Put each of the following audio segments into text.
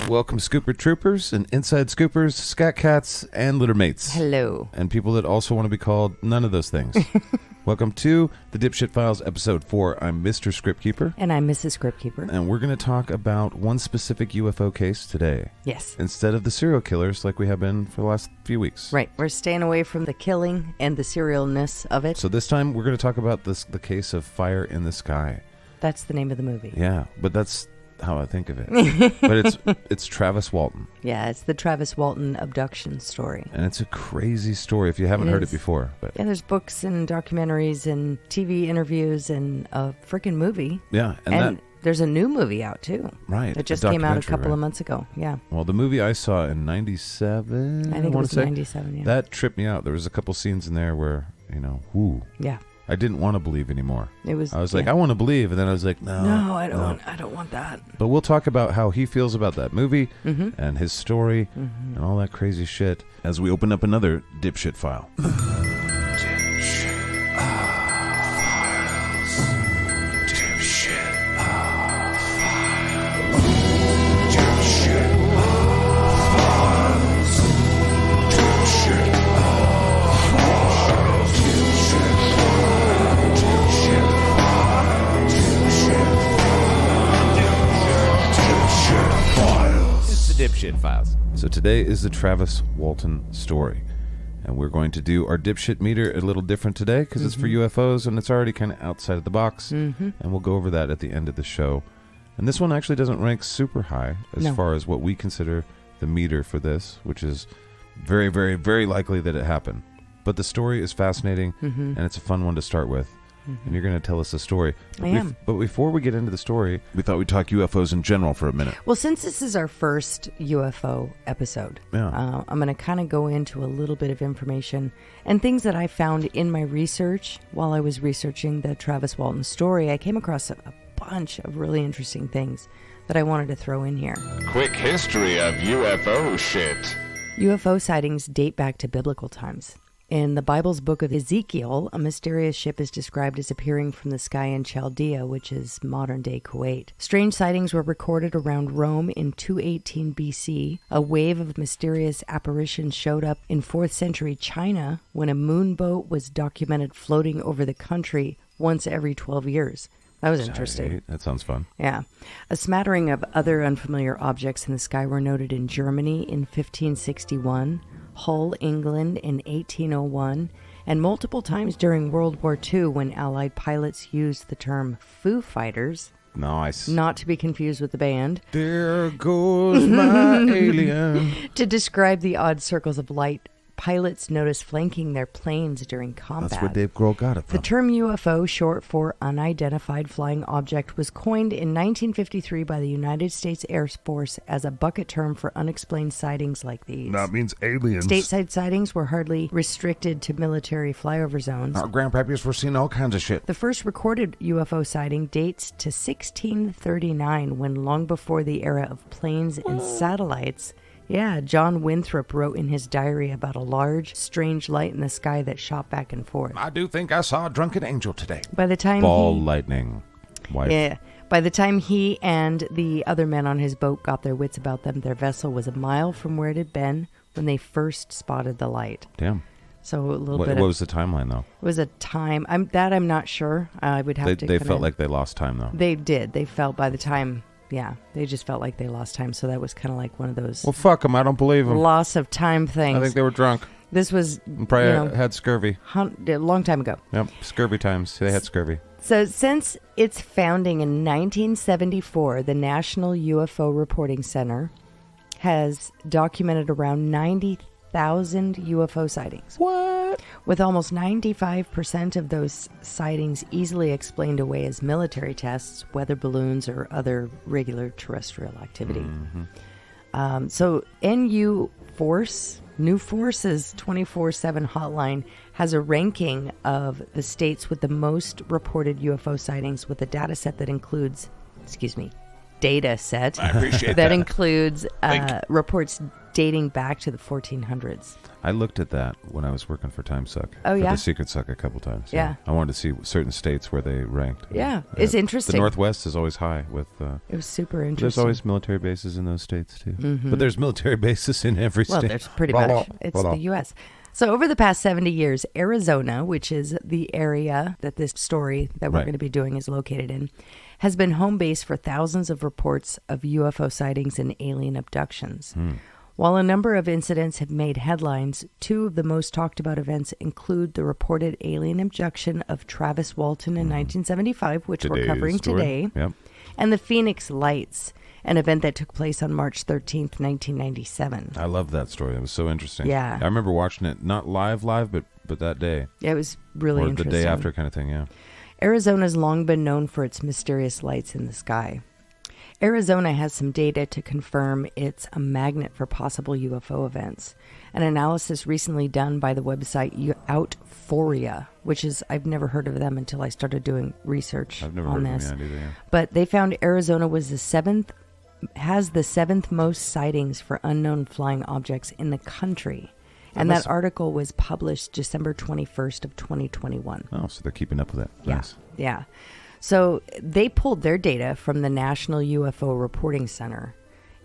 Welcome, Scooper Troopers and Inside Scoopers, Scat Cats, and Litter Mates. Hello. And people that also want to be called none of those things. Welcome to the DIPSH T Files, Episode 4. I'm Mr. Script Keeper. And I'm Mrs. Script Keeper. And we're going to talk about one specific UFO case today. Yes. Instead of the serial killers like we have been for the last few weeks. Right. We're staying away from the killing and the serialness of it. So this time we're going to talk about the case of Fire in the Sky. That's the name of the movie. Yeah, but that's how I think of it. But it's Travis Walton. Yeah, it's the Travis Walton abduction story. And it's a crazy story if you haven't heard it before. But yeah, there's books and documentaries and TV interviews and a freaking movie. Yeah. And there's a new movie out, too. Right. That just came out a couple of months ago. Yeah. Well, the movie I saw in 97, I think it was 97, yeah. That tripped me out. There was a couple scenes in there where, whoo. Yeah. I didn't want to believe anymore. I was like, I want to believe, and then I was like, no, I don't want that. But we'll talk about how he feels about that movie and his story and all that crazy shit as we open up another dipshit file. Dipshit Files. So today is the Travis Walton story, and we're going to do our dipshit meter a little different today because it's for UFOs and it's already kind of outside of the box, and we'll go over that at the end of the show. And this one actually doesn't rank super high as far as what we consider the meter for this, which is very, very, very likely that it happened. But the story is fascinating, and it's a fun one to start with. And you're going to tell us the story. I am. But before we get into the story, we thought we'd talk UFOs in general for a minute. Well, since this is our first UFO episode, I'm going to kind of go into a little bit of information and things that I found in my research while I was researching the Travis Walton story. I came across a bunch of really interesting things that I wanted to throw in here. Quick history of UFO shit. UFO sightings date back to biblical times. In the Bible's book of Ezekiel, a mysterious ship is described as appearing from the sky in Chaldea, which is modern-day Kuwait. Strange sightings were recorded around Rome in 218 BC. A wave of mysterious apparitions showed up in 4th century China when a moonboat was documented floating over the country once every 12 years. That was interesting. That sounds fun. Yeah. A smattering of other unfamiliar objects in the sky were noted in Germany in 1561, Hull, England in 1801, and multiple times during World War II when Allied pilots used the term Foo Fighters. Nice. Not to be confused with the band. There goes my alien. To describe the odd circles of light pilots noticed flanking their planes during combat. That's where Dave Grohl got it from. The term UFO, short for Unidentified Flying Object, was coined in 1953 by the United States Air Force as a bucket term for unexplained sightings like these. That means aliens. Stateside sightings were hardly restricted to military flyover zones. Our grandpappies were seeing all kinds of shit. The first recorded UFO sighting dates to 1639, when long before the era of planes and satellites, John Winthrop wrote in his diary about a large, strange light in the sky that shot back and forth. I do think I saw a drunken angel today. By the time lightning. Wife. Yeah. By the time he and the other men on his boat got their wits about them, their vessel was a mile from where it had been when they first spotted the light. Damn. So a little bit. What was the timeline, though? It was a time. I'm not sure. I would have to. They felt like they lost time, though. They did. They felt by the time. Yeah, they just felt like they lost time, so that was kind of like one of those... Well, fuck them, I don't believe them. Loss of time things. I think they were drunk. This was... Probably had scurvy. A long time ago. Yep, scurvy times. They had scurvy. So since its founding in 1974, the National UFO Reporting Center has documented around 90,000 UFO sightings. What? With almost 95% of those sightings easily explained away as military tests, weather balloons, or other regular terrestrial activity. So NU Force, New Force's 24/7 hotline has a ranking of the states with the most reported UFO sightings, with a data set that includes, data set I appreciate that includes reports dating back to the 1400s. I looked at that when I was working for TimeSuck. Oh, for yeah? The Secret Suck a couple times. Yeah. I wanted to see certain states where they ranked. Yeah, it's interesting. The Northwest is always high with... it was super interesting. There's always military bases in those states, too. But there's military bases in every state. Well, there's pretty much. It's the U.S. So over the past 70 years, Arizona, which is the area that this story that we're going to be doing is located in, has been home base for thousands of reports of UFO sightings and alien abductions. While a number of incidents have made headlines, two of the most talked about events include the reported alien abduction of Travis Walton in 1975, which we're covering today, and the Phoenix Lights, an event that took place on March 13th, 1997. I love that story. It was so interesting. Yeah. I remember watching it, not live, but that day. Yeah, it was really or interesting. The day after kind of thing, yeah. Arizona's long been known for its mysterious lights in the sky. Arizona has some data to confirm it's a magnet for possible UFO events. An analysis recently done by the website Outforia, which is, I've never heard of them until I started doing research I've never on heard this. of them either, yeah. But they found Arizona was has the seventh most sightings for unknown flying objects in the country. And that article was published December 21st of 2021. Oh, so they're keeping up with it. Yeah. Nice. Yeah. So they pulled their data from the National UFO Reporting Center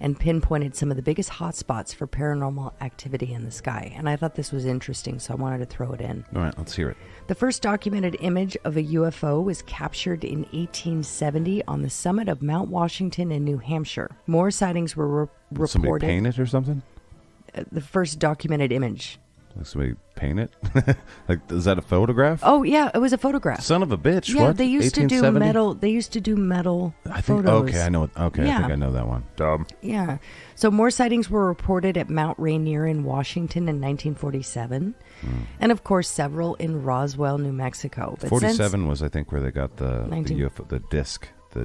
and pinpointed some of the biggest hotspots for paranormal activity in the sky. And I thought this was interesting, so I wanted to throw it in. All right, let's hear it. The first documented image of a UFO was captured in 1870 on the summit of Mount Washington in New Hampshire. More sightings were reported. Somebody paint it or something? The first documented image. Like somebody paint it? Like, is that a photograph? Oh, yeah, it was a photograph. Son of a bitch. Yeah, what? they used to do 1870? metal. They used to do metal I think, photos. okay, I know. Okay, Yeah. I think I know that one. Dumb. Yeah. So more sightings were reported at Mount Rainier in Washington in 1947. And, of course, several in Roswell, New Mexico. But 47 was, I think, where they got the 19 UFO, the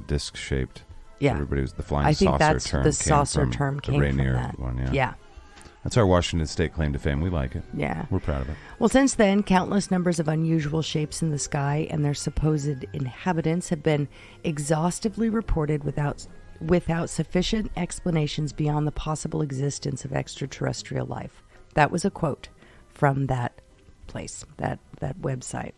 disc shaped. Yeah. Everybody was the flying I think saucer that's term. the came saucer from term the came Rainier from that. one, yeah. Yeah. That's our Washington State claim to fame. We like it. Yeah. We're proud of it. Well, since then, countless numbers of unusual shapes in the sky and their supposed inhabitants have been exhaustively reported without sufficient explanations beyond the possible existence of extraterrestrial life. That was a quote from that place, that website.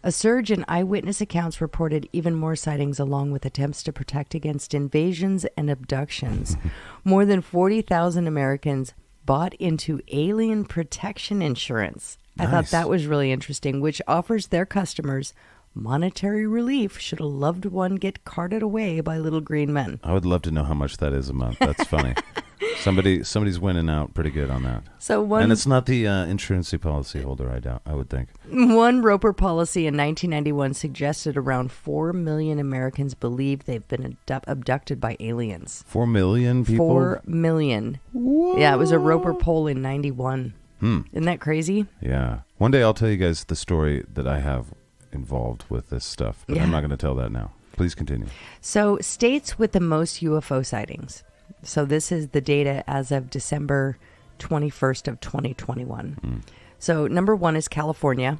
A surge in eyewitness accounts reported even more sightings along with attempts to protect against invasions and abductions. More than 40,000 Americans bought into alien protection insurance. I thought that was really interesting, which offers their customers monetary relief should a loved one get carted away by little green men. I would love to know how much that is a month. That's funny. Somebody's winning out pretty good on that. And it's not the insurance policy holder, I would think. One Roper policy in 1991 suggested around 4 million Americans believe they've been abducted by aliens. 4 million people? 4 million. Whoa. Yeah, it was a Roper poll in 91. Isn't that crazy? Yeah. One day I'll tell you guys the story that I have involved with this stuff, but I'm not going to tell that now. Please continue. So, states with the most UFO sightings. So this is the data as of December 21st of 2021. So number 1 is California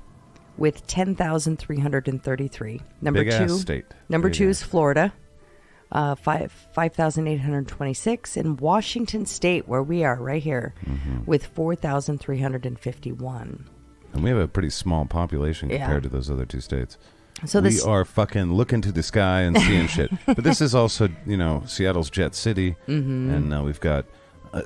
with 10,333. Number Big 2, ass state. Number Big 2 ass. is Florida, 5,826, and Washington State, where we are right here, with 4,351. And we have a pretty small population compared to those other two states. So we are fucking looking to the sky and seeing shit. But this is also, Seattle's Jet City. And we've got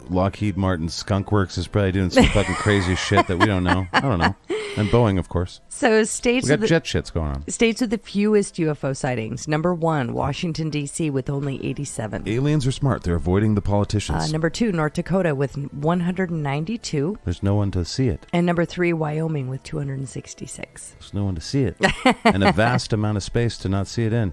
Lockheed Martin Skunk Works is probably doing some fucking crazy shit that we don't know. I don't know. And Boeing, of course. So states we got jet shits going on. States with the fewest UFO sightings. Number 1, Washington, D.C. with only 87. Aliens are smart. They're avoiding the politicians. Number 2, North Dakota with 192. There's no one to see it. And number 3, Wyoming with 266. There's no one to see it. And a vast amount of space to not see it in.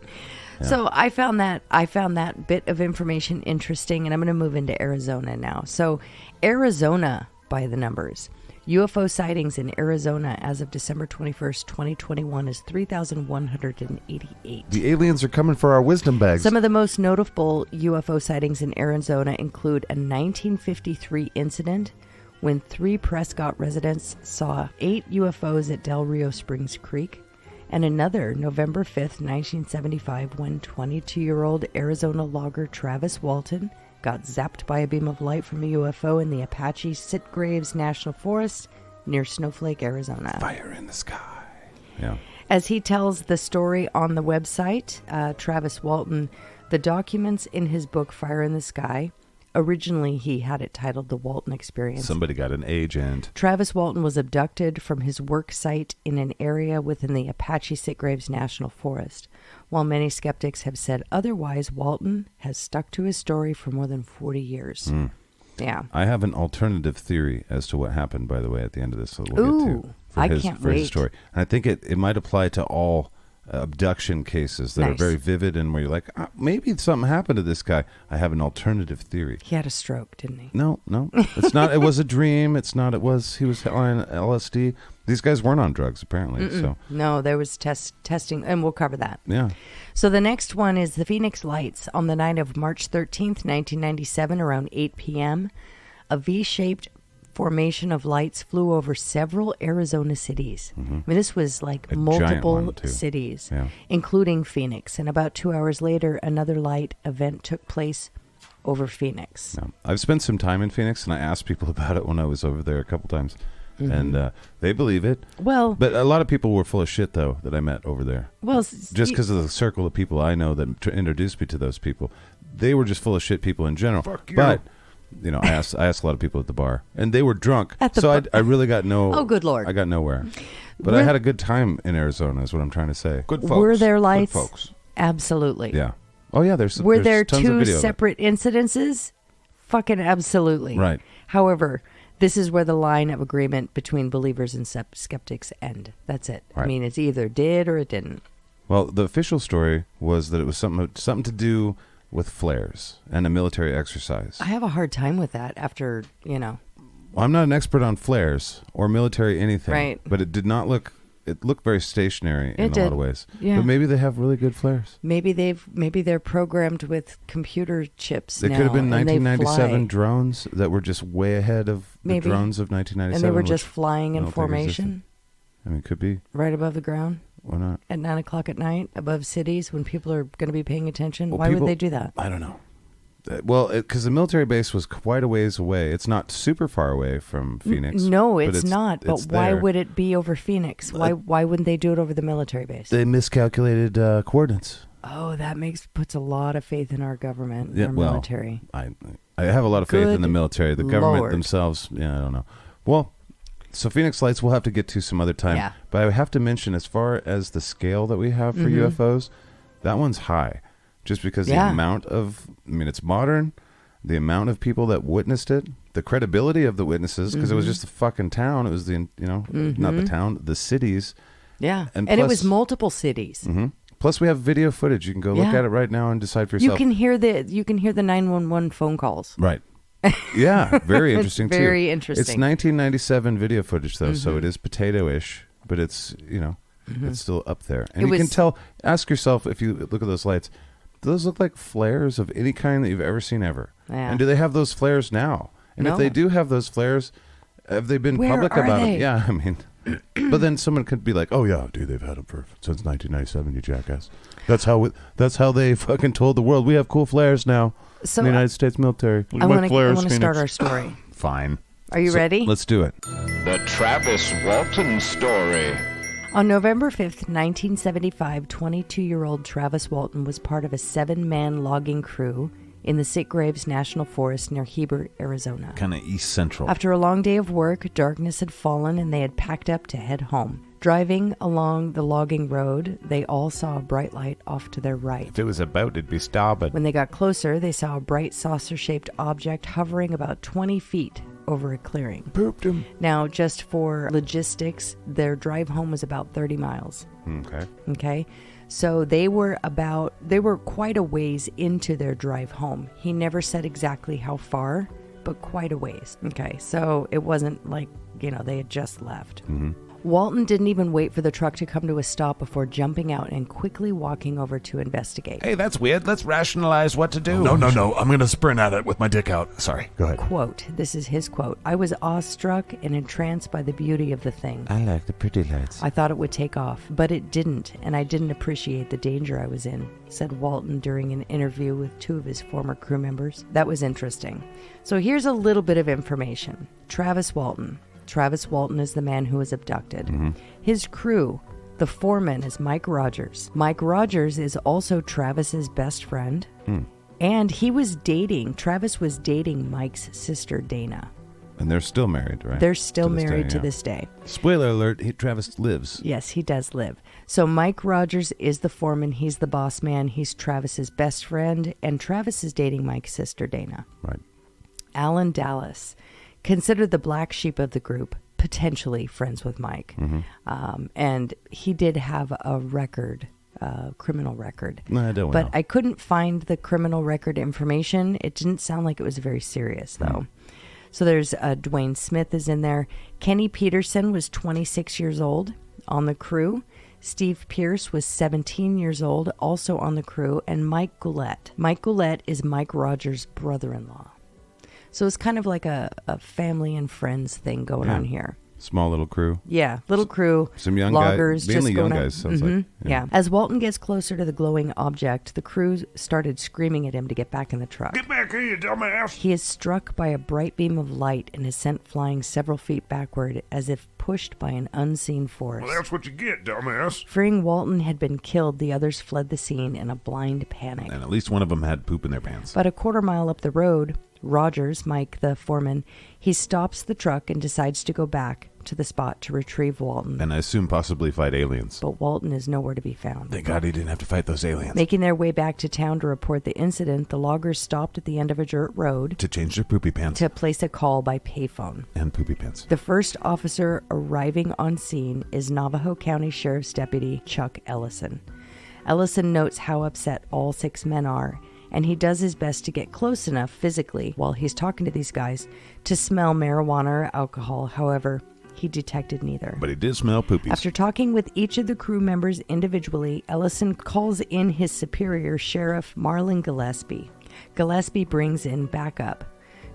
Yeah. So I found that bit of information interesting, and I'm going to move into Arizona now. So Arizona, by the numbers, UFO sightings in Arizona as of December 21st, 2021 is 3,188. The aliens are coming for our wisdom bags. Some of the most notable UFO sightings in Arizona include a 1953 incident when 3 Prescott residents saw 8 UFOs at Del Rio Springs Creek, and another November 5th, 1975, when 22-year-old Arizona logger Travis Walton got zapped by a beam of light from a UFO in the Apache Sitgraves National Forest near Snowflake, Arizona. Fire in the sky. Yeah. As he tells the story on the website, Travis Walton, the documents in his book, Fire in the Sky, originally he had it titled The Walton Experience. Somebody got an agent. Travis Walton was abducted from his work site in an area within the Apache Sitgraves National Forest. While many skeptics have said otherwise, Walton has stuck to his story for more than 40 years. Yeah. I have an alternative theory as to what happened, by the way, at the end of this. So we'll get to I can't wait. His story. And I think it might apply to all abduction cases that are very vivid and where you're like, maybe something happened to this guy. I have an alternative theory. He had a stroke, didn't he? No. It's not. It was a dream. It's not. He was on LSD. These guys weren't on drugs, apparently. So no, there was testing, and we'll cover that. Yeah. So the next one is the Phoenix Lights. On the night of March 13th, 1997, around 8 p.m., a V-shaped formation of lights flew over several Arizona cities. I mean, this was like multiple cities, including Phoenix. And about 2 hours later, another light event took place over Phoenix. Yeah. I've spent some time in Phoenix, and I asked people about it when I was over there a couple times. And they believe it. Well, but a lot of people were full of shit, though, that I met over there. Well, just because of the circle of people I know that introduced me to those people, they were just full of shit people in general. Fuck you. But I asked a lot of people at the bar, and they were drunk. So I really got no. Oh, good Lord! I got nowhere. But I had a good time in Arizona. Is what I'm trying to say. Good folks. Were there lights? Good folks. Absolutely. Yeah. Oh yeah. Were there tons two of video separate incidences? Fucking absolutely. Right. However, this is where the line of agreement between believers and skeptics end. That's it. Right. I mean, it's either did or it didn't. Well, the official story was that it was something to do with flares and a military exercise. I have a hard time with that after, Well, I'm not an expert on flares or military anything. Right. But it did not look... It looked very stationary in a lot of ways. Yeah. But maybe they have really good flares. Maybe they're programmed with computer chips. They now, could have been and 1997 drones that were just way ahead of the drones of 1997. And they were just flying in formation. I mean, it could be. Right above the ground. Why not? At 9 o'clock at night, above cities, when people are going to be paying attention. Why would they do that? I don't know. Well, because the military base was quite a ways away. It's not super far away from Phoenix. No, it's not. But why would it be over Phoenix? Why wouldn't they do it over the military base? They miscalculated coordinates. Oh, that puts a lot of faith in our government, our military. I have a lot of faith in the military. The government themselves, I don't know. Well, so Phoenix Lights we'll have to get to some other time. Yeah. But I have to mention, as far as the scale that we have for UFOs, that one's high. Just because the amount of, it's modern, the amount of people that witnessed it, the credibility of the witnesses, because it was just a fucking town. It was not the town, the cities. Yeah. And it was multiple cities. Plus, we have video footage. You can go look at it right now and decide for yourself. You can hear the 911 phone calls. Right. Yeah. Very interesting, too. Very interesting. It's 1997 video footage, though, so it is potato-ish, but it's, it's still up there. And you can tell, ask yourself, if you look at those lights, do those look like flares of any kind that you've ever seen ever? Yeah. And do they have those flares now? And if they do have those flares, have they been public about it? Yeah, but then someone could be like, "Oh yeah, dude, they've had them since 1997, you jackass." That's how they fucking told the world we have cool flares now. So in the United States military. I want to start our story. Fine. Are you ready? Let's do it. The Travis Walton Story. On November 5th, 1975, 22-year-old Travis Walton was part of a 7-man logging crew in the Sitgraves National Forest near Heber, Arizona. Kind of east central. After a long day of work, darkness had fallen and they had packed up to head home. Driving along the logging road, they all saw a bright light off to their right. If it was about, it'd be starboard. When they got closer, they saw a bright saucer-shaped object hovering about 20 feet over a clearing. Pooped him. Now, just for logistics, their drive home was about 30 miles. Okay. So they were quite a ways into their drive home. He never said exactly how far, but quite a ways. Okay. So it wasn't like, they had just left. Walton didn't even wait for the truck to come to a stop before jumping out and quickly walking over to investigate. Hey, that's weird. Let's rationalize what to do. No. I'm going to sprint at it with my dick out. Sorry, go ahead. Quote, this is his quote, "I was awestruck and entranced by the beauty of the thing. I like the pretty lights. I thought it would take off, but it didn't, and I didn't appreciate the danger I was in," said Walton during an interview with 2 of his former crew members. That was interesting. So here's a little bit of information. Travis Walton. Travis Walton is the man who was abducted. His crew, the foreman, is Mike Rogers. Mike Rogers is also Travis's best friend. And Travis was dating Mike's sister, Dana. And they're still married, right? They're still married to this day. Spoiler alert, Travis lives. Yes, he does live. So Mike Rogers is the foreman. He's the boss man. He's Travis's best friend. And Travis is dating Mike's sister, Dana. Right. Alan Dallas, considered the black sheep of the group, potentially friends with Mike. And he did have a record, criminal record. No, I don't But know. I couldn't find the criminal record information. It didn't sound like it was very serious, though. So there's Dwayne Smith is in there. Kenny Peterson was 26 years old on the crew. Steve Pierce was 17 years old, also on the crew. And Mike Goulet. Mike Goulet is Mike Rogers' brother-in-law. So it's kind of like a family and friends thing going on here. Small little crew. Yeah, little crew. Some young loggers, guys. Mainly just young going guys, sounds like. Yeah. As Walton gets closer to the glowing object, the crew started screaming at him to get back in the truck. Get back here, you dumbass. He is struck by a bright beam of light and is sent flying several feet backward as if pushed by an unseen force. Well, that's what you get, dumbass. Fearing Walton had been killed, the others fled the scene in a blind panic. And at least one of them had poop in their pants. But a quarter mile up the road, Rogers, Mike, the foreman, he stops the truck and decides to go back to the spot to retrieve Walton. And I assume possibly fight aliens. But Walton is nowhere to be found. Thank God he didn't have to fight those aliens. Making their way back to town to report the incident, the loggers stopped at the end of a dirt road To change their poopy pants. to place a call by payphone. And poopy pants. The first officer arriving on scene is Navajo County Sheriff's Deputy Chuck Ellison. Ellison notes how upset all 6 men are, and he does his best to get close enough physically while he's talking to these guys to smell marijuana or alcohol. However, he detected neither. But he did smell poopies. After talking with each of the crew members individually, Ellison calls in his superior, Sheriff Marlon Gillespie. Gillespie brings in backup.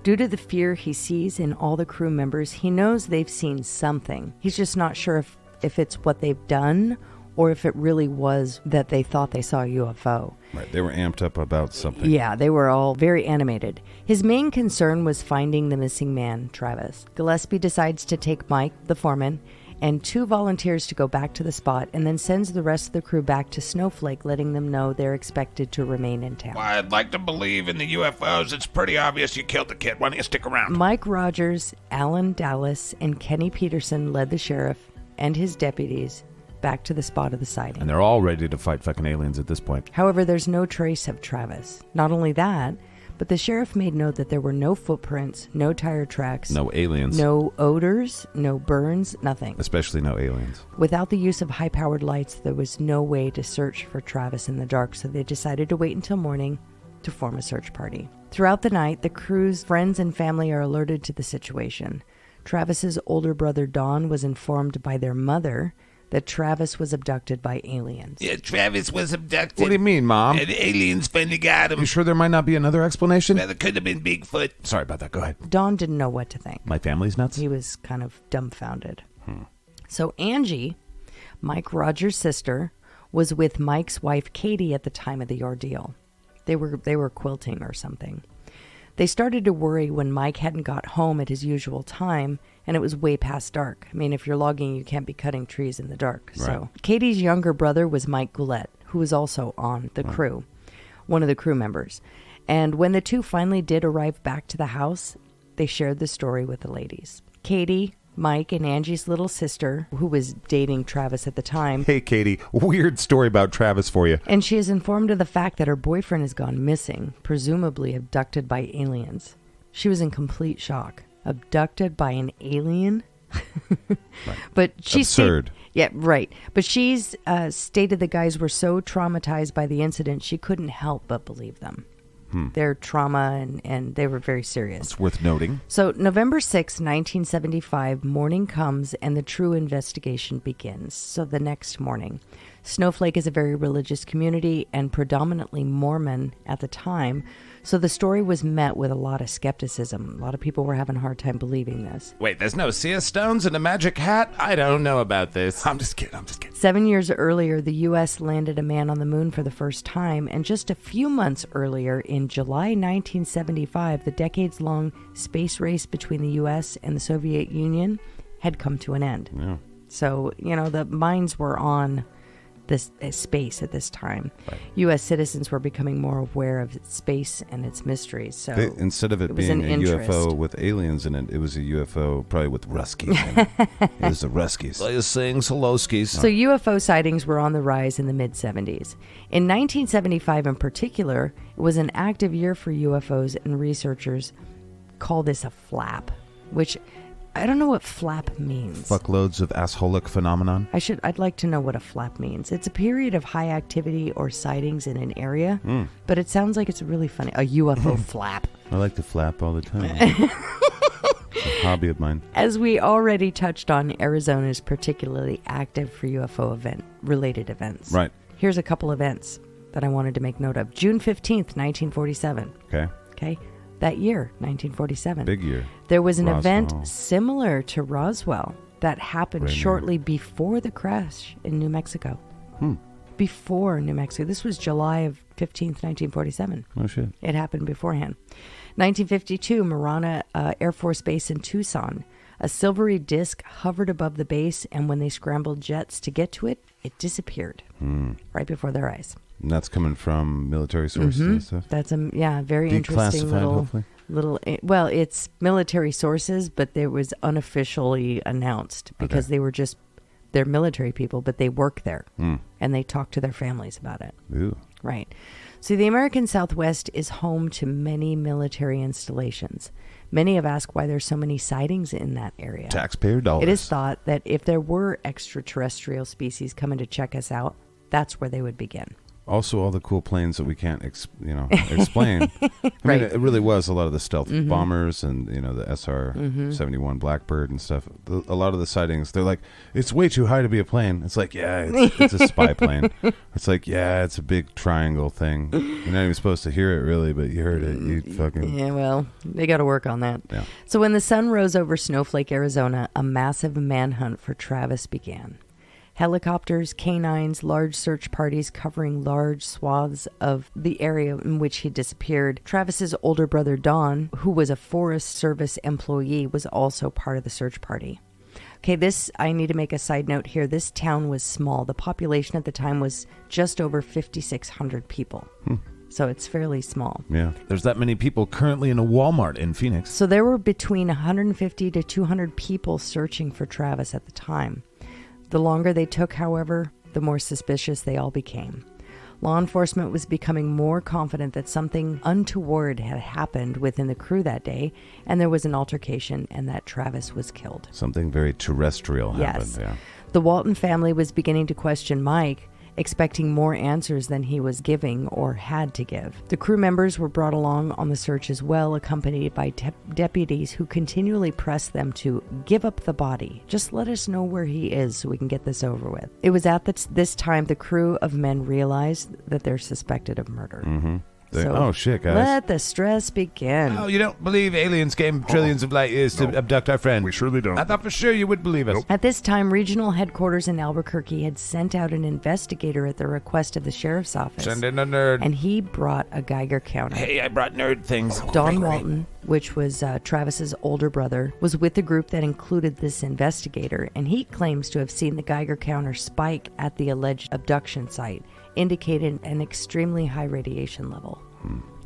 Due to the fear he sees in all the crew members, he knows they've seen something. He's just not sure if it's what they've done or if it really was that they thought they saw a UFO. Right, they were amped up about something. Yeah, they were all very animated. His main concern was finding the missing man, Travis. Gillespie decides to take Mike, the foreman, and 2 volunteers to go back to the spot, and then sends the rest of the crew back to Snowflake, letting them know they're expected to remain in town. Well, I'd like to believe in the UFOs. It's pretty obvious you killed the kid. Why don't you stick around? Mike Rogers, Alan Dallas, and Kenny Peterson led the sheriff and his deputies back to the spot of the sighting. And they're all ready to fight fucking aliens at this point. However, there's no trace of Travis. Not only that, but the sheriff made note that there were no footprints, no tire tracks, No aliens. no odors, no burns, nothing. Especially no aliens. Without the use of high-powered lights, there was no way to search for Travis in the dark, so they decided to wait until morning to form a search party. Throughout the night, the crew's friends and family are alerted to the situation. Travis's older brother Don was informed by their mother that Travis was abducted by aliens. Yeah, Travis was abducted. What do you mean, Mom? And aliens finally got him. You sure there might not be another explanation? Well, it could have been Bigfoot. Sorry about that. Go ahead. Don didn't know what to think. My family's nuts? He was kind of dumbfounded. So Angie, Mike Rogers' sister, was with Mike's wife Katie at the time of the ordeal. They were quilting or something. They started to worry when Mike hadn't got home at his usual time, and it was way past dark. I mean, if you're logging, you can't be cutting trees in the dark. Right. So Katie's younger brother was Mike Goulet, who was also on the crew, one of the crew members. And when the 2 finally did arrive back to the house, they shared the story with the ladies. Katie, Mike, and Angie's little sister, who was dating Travis at the time. Hey, Katie, weird story about Travis for you. And she is informed of the fact that her boyfriend has gone missing, presumably abducted by aliens. She was in complete shock. Abducted by an alien? Right. But she Absurd. yeah, right. But she's stated the guys were so traumatized by the incident, she couldn't help but believe them. Their trauma, and they were very serious. It's worth noting. So November 6, 1975, morning comes and the true investigation begins. So the next morning, Snowflake is a very religious community and predominantly Mormon at the time. So the story was met with a lot of skepticism. A lot of people were having a hard time believing this. Wait, there's no seer stones and a magic hat? I don't know about this. I'm just kidding. 7 years earlier, the U.S. landed a man on the moon for the first time, and just a few months earlier, in July 1975, the decades-long space race between the U.S. and the Soviet Union had come to an end. Yeah. So, the minds were on this space at this time. Right. U.S. citizens were becoming more aware of space and its mysteries. So Instead of it being a UFO with aliens in it, it was a UFO probably with Ruskies in it. It was the Ruskies. Saying Soloskis. So UFO sightings were on the rise in the mid-'70s. In 1975 in particular, it was an active year for UFOs, and researchers call this a flap, which I don't know what flap means. Fuckloads of assholic phenomenon. I'd like to know what a flap means. It's a period of high activity or sightings in an area, but it sounds like it's really funny. A UFO flap. I like to flap all the time. It's a hobby of mine. As we already touched on, Arizona is particularly active for UFO related events. Right. Here's a couple events that I wanted to make note of. June 15th, 1947. Okay. That year, 1947. Big year. There was an Roswell. event similar to Roswell that happened shortly before the crash in New Mexico. Before New Mexico. This was July of 15th, 1947. Oh, shit. It happened beforehand. 1952, Marana Air Force Base in Tucson. A silvery disc hovered above the base, and when they scrambled jets to get to it, it disappeared right before their eyes. And that's coming from military sources and stuff? That's a very interesting little. Well, it's military sources, but it was unofficially announced because they're military people, but they work there and they talk to their families about it. Ooh. Right. So the American Southwest is home to many military installations. Many have asked why there's so many sightings in that area. Taxpayer dollars. It is thought that if there were extraterrestrial species coming to check us out, that's where they would begin. Also, all the cool planes that we can't, explain. I Right. mean, it really was a lot of the stealth bombers and, the SR-71 Blackbird and stuff. A lot of the sightings, they're like, it's way too high to be a plane. It's like, yeah, it's a spy plane. It's like, yeah, it's a big triangle thing. You're not even supposed to hear it, really, but you heard it. You fucking... Yeah, well, they got to work on that. Yeah. So when the sun rose over Snowflake, Arizona, a massive manhunt for Travis began. Helicopters, canines, large search parties covering large swaths of the area in which he disappeared. Travis's older brother, Don, who was a Forest Service employee, was also part of the search party. Okay, I need to make a side note here. This town was small. The population at the time was just over 5,600 people. So it's fairly small. Yeah. There's that many people currently in a Walmart in Phoenix. So there were between 150 to 200 people searching for Travis at the time. The longer they took, however, the more suspicious they all became. Law enforcement was becoming more confident that something untoward had happened within the crew that day, and there was an altercation and that Travis was killed. Something very terrestrial happened. Yes. Yeah. The Walton family was beginning to question Mike, expecting more answers than he was giving or had to give. The crew members were brought along on the search as well, accompanied by deputies who continually pressed them to give up the body. Just let us know where he is so we can get this over with. It was at this time the crew of men realized that they're suspected of murder. Oh, shit, guys. Let the stress begin. Oh, you don't believe aliens came trillions of light years to abduct our friend? We surely don't. I thought for sure you would believe us. At this time, regional headquarters in Albuquerque had sent out an investigator at the request of the sheriff's office. Send in a nerd. And he brought a Geiger counter. Hey, I brought nerd things. Don Walton, which was Travis's older brother, was with the group that included this investigator, and he claims to have seen the Geiger counter spike at the alleged abduction site, indicating an extremely high radiation level.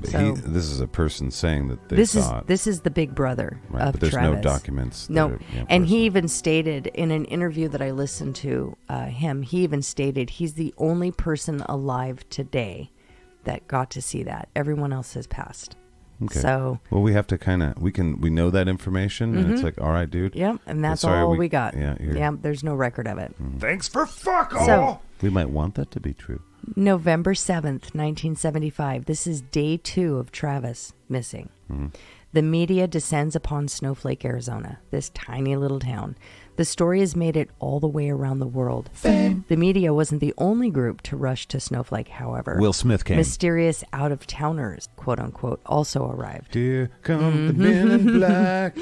So this is a person saying that they saw it. This is the big brother Right, of but there's Travis. no documents. No, and he even stated in an interview that I listened to he even stated he's the only person alive today that got to see that. Everyone else has passed. Okay. So, well, we have to we know that information, and it's like, all right, dude. yep, and that's sorry, all we got. Yeah, there's no record of it. Thanks for fuck all. So, we might want that to be true. November 7th, 1975. This is day 2 of Travis missing. The media descends upon Snowflake, Arizona, this tiny little town. The story has made it all the way around the world. Fame. The media wasn't the only group to rush to Snowflake, however. Will Smith came. Mysterious out-of-towners, quote-unquote, also arrived. Here come the men in black.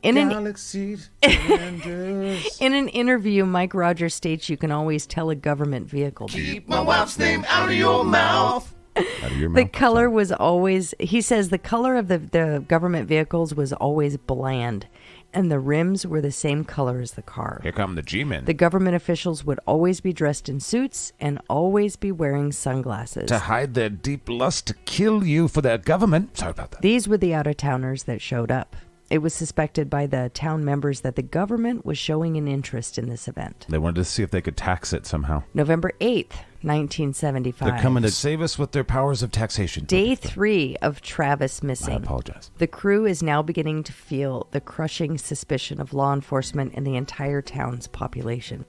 In an Galaxies defenders. In an interview, Mike Rogers states you can always tell a government vehicle. Keep my wife's name out of your mouth. Out of your The mouth. color was always, he says the color of the government vehicles was always bland, and the rims were the same color as the car. Here come the G-men. The government officials would always be dressed in suits and always be wearing sunglasses. To hide their deep lust to kill you for their government. Sorry about that. These were the out-of-towners that showed up. It was suspected by the town members that the government was showing an interest in this event. They wanted to see if they could tax it somehow. November 8th, 1975. They're coming to Save us with their powers of taxation. Day 3 of Travis missing. I apologize. The crew is now beginning to feel the crushing suspicion of law enforcement and the entire town's population.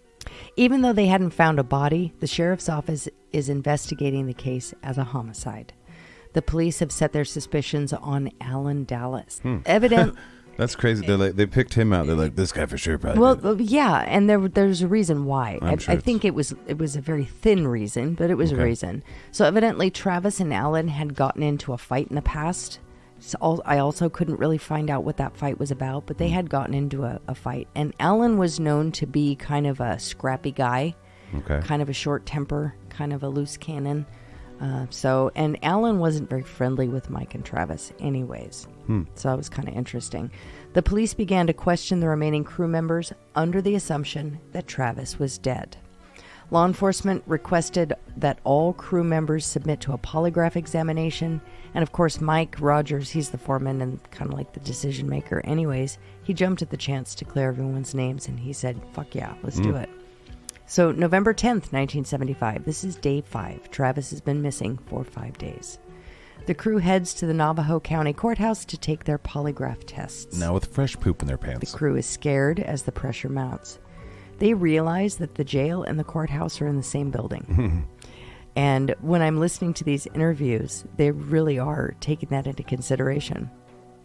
Even though they hadn't found a body, the sheriff's office is investigating the case as a homicide. The police have set their suspicions on Alan Dallas. Evident. That's crazy. They're like, they picked him out. They're like, this guy for sure probably did it. Well, yeah, and there's a reason why. I'm sure I think it was a very thin reason, but it was a reason. So evidently, Travis and Alan had gotten into a fight in the past. So I also couldn't really find out what that fight was about, but they had gotten into a fight. And Alan was known to be kind of a scrappy guy, kind of a short temper, kind of a loose cannon. And Alan wasn't very friendly with Mike and Travis anyways. So that was kind of interesting. The police began to question the remaining crew members under the assumption that Travis was dead. Law enforcement requested that all crew members submit to a polygraph examination. And of course, Mike Rogers, he's the foreman and kind of like the decision maker anyways, he jumped at the chance to clear everyone's names and he said, fuck yeah, let's do it. So November 10th, 1975, this is day 5. Travis has been missing for 5 days. The crew heads to the Navajo County Courthouse to take their polygraph tests. Now with fresh poop in their pants. The crew is scared as the pressure mounts. They realize that the jail and the courthouse are in the same building. And when I'm listening to these interviews, they really are taking that into consideration.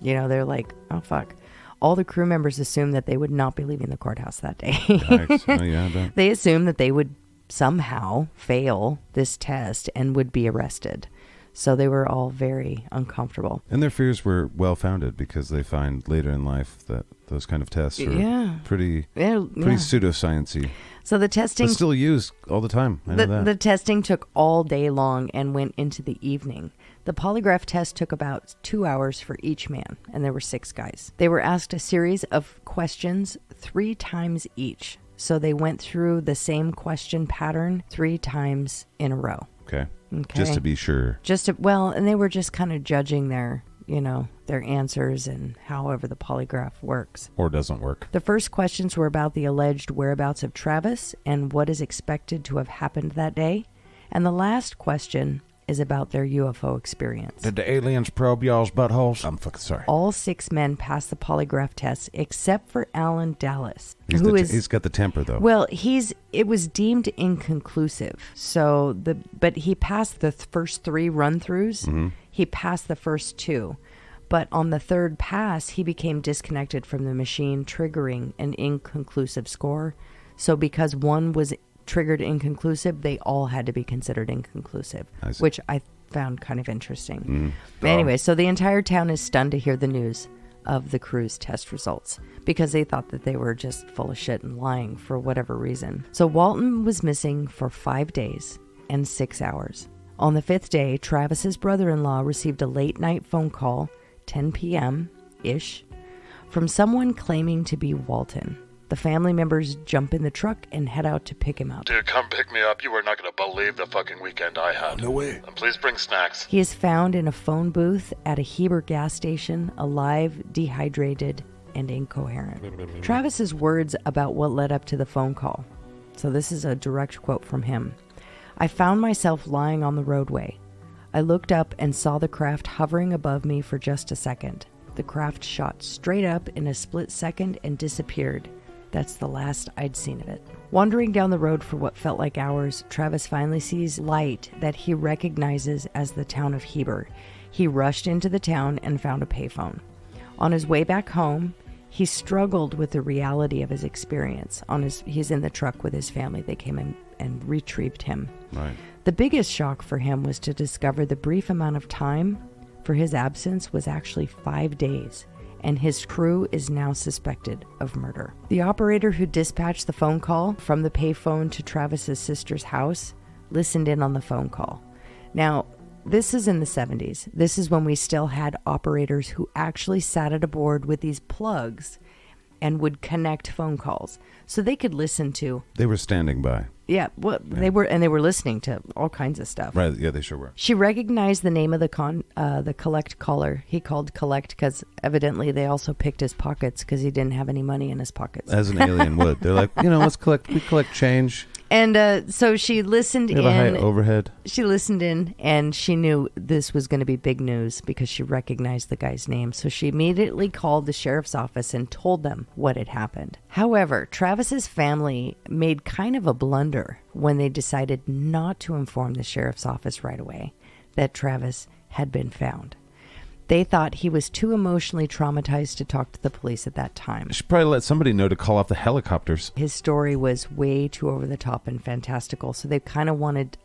You know, they're like, oh, fuck. All the crew members assumed that they would not be leaving the courthouse that day. Nice. Oh, yeah, I bet. They assumed that they would somehow fail this test and would be arrested. So they were all very uncomfortable. And their fears were well-founded because they find later in life that those kind of tests are pretty pseudoscience-y. So the testing... But still used all the time. I know that. The testing took all day long and went into the evening. The polygraph test took about 2 hours for each man, and there were 6 guys. They were asked a series of questions 3 times each. So they went through the same question pattern 3 times in a row. Okay. Just to be sure. And they were just kind of judging their answers and however the polygraph works. Or doesn't work. The first questions were about the alleged whereabouts of Travis and what is expected to have happened that day. And the last question is about their UFO experience. Did the aliens probe y'all's buttholes? I'm fucking sorry. All 6 men passed the polygraph test except for Alan Dallas. He's got the temper, though. Well, it was deemed inconclusive. But he passed the first 3 run-throughs. Mm-hmm. He passed the first 2. But on the 3rd pass, he became disconnected from the machine, triggering an inconclusive score. So because one was triggered inconclusive, they all had to be considered inconclusive, which I found kind of interesting. Anyway, so the entire town is stunned to hear the news of the crew's test results because they thought that they were just full of shit and lying for whatever reason. So Walton was missing for 5 days and 6 hours. On the 5th day, Travis's brother-in-law received a late-night phone call, 10 p.m.-ish, from someone claiming to be Walton. The family members jump in the truck and head out to pick him up. Dude, come pick me up. You are not going to believe the fucking weekend I had. No way. And please bring snacks. He is found in a phone booth at a Heber gas station, alive, dehydrated, and incoherent. Travis's words about what led up to the phone call. So this is a direct quote from him. I found myself lying on the roadway. I looked up and saw the craft hovering above me for just a second. The craft shot straight up in a split second and disappeared. That's the last I'd seen of it. Wandering down the road for what felt like hours, Travis finally sees light that he recognizes as the town of Heber. He rushed into the town and found a payphone. On his way back home, he struggled with the reality of his experience. He's in the truck with his family. They came in and retrieved him. Right. The biggest shock for him was to discover the brief amount of time for his absence was actually 5 days, and his crew is now suspected of murder. The operator who dispatched the phone call from the payphone to Travis's sister's house listened in on the phone call. Now, this is in the 70s. This is when we still had operators who actually sat at a board with these plugs and would connect phone calls. So they could listen to... They were standing by. Yeah, well, Yeah. they were listening to all kinds of stuff. Right, yeah, they sure were. She recognized the name of the collect caller. He called collect because evidently they also picked his pockets because he didn't have any money in his pockets. As an alien would. They're like, let's collect, we collect change. And so she listened We have a high in. overhead. She listened in, and she knew this was going to be big news because she recognized the guy's name. So she immediately called the sheriff's office and told them what had happened. However, Travis's family made kind of a blunder when they decided not to inform the sheriff's office right away that Travis had been found. They thought he was too emotionally traumatized to talk to the police at that time. I should probably let somebody know to call off the helicopters. His story was way too over the top and fantastical, so they kind of wanted,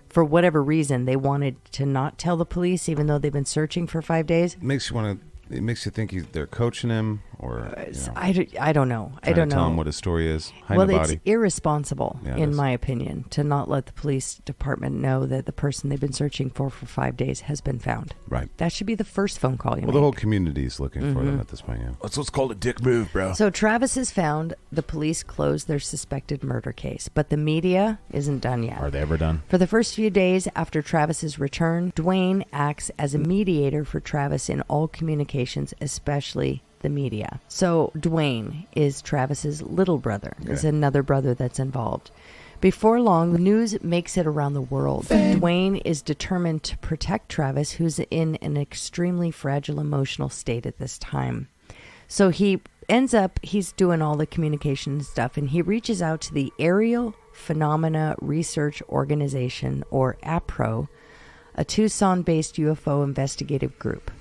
for whatever reason, they wanted to not tell the police, even though they've been searching for 5 days. It makes you think they're coaching him, or I don't know. I trying don't to tell him know. what his story is. Well, the it's body. irresponsible, Yeah, it in is. my opinion, to not let the police department know that the person they've been searching for 5 days has been found. Right. That should be the first phone call you Well, make. the whole community's looking for them at this point. Yeah. That's what's called a dick move, bro. So Travis is found. The police closed their suspected murder case, but the media isn't done yet. Are they ever done? For the first few days after Travis's return, Dwayne acts as a mediator for Travis in all communications, especially the media. So Dwayne is Travis's little brother. There's another brother that's involved. Before long, the news makes it around the world. Dwayne is determined to protect Travis, who's in an extremely fragile emotional state at this time. So he's doing all the communication stuff, and he reaches out to the Aerial Phenomena Research Organization, or APRO, a Tucson-based UFO investigative group.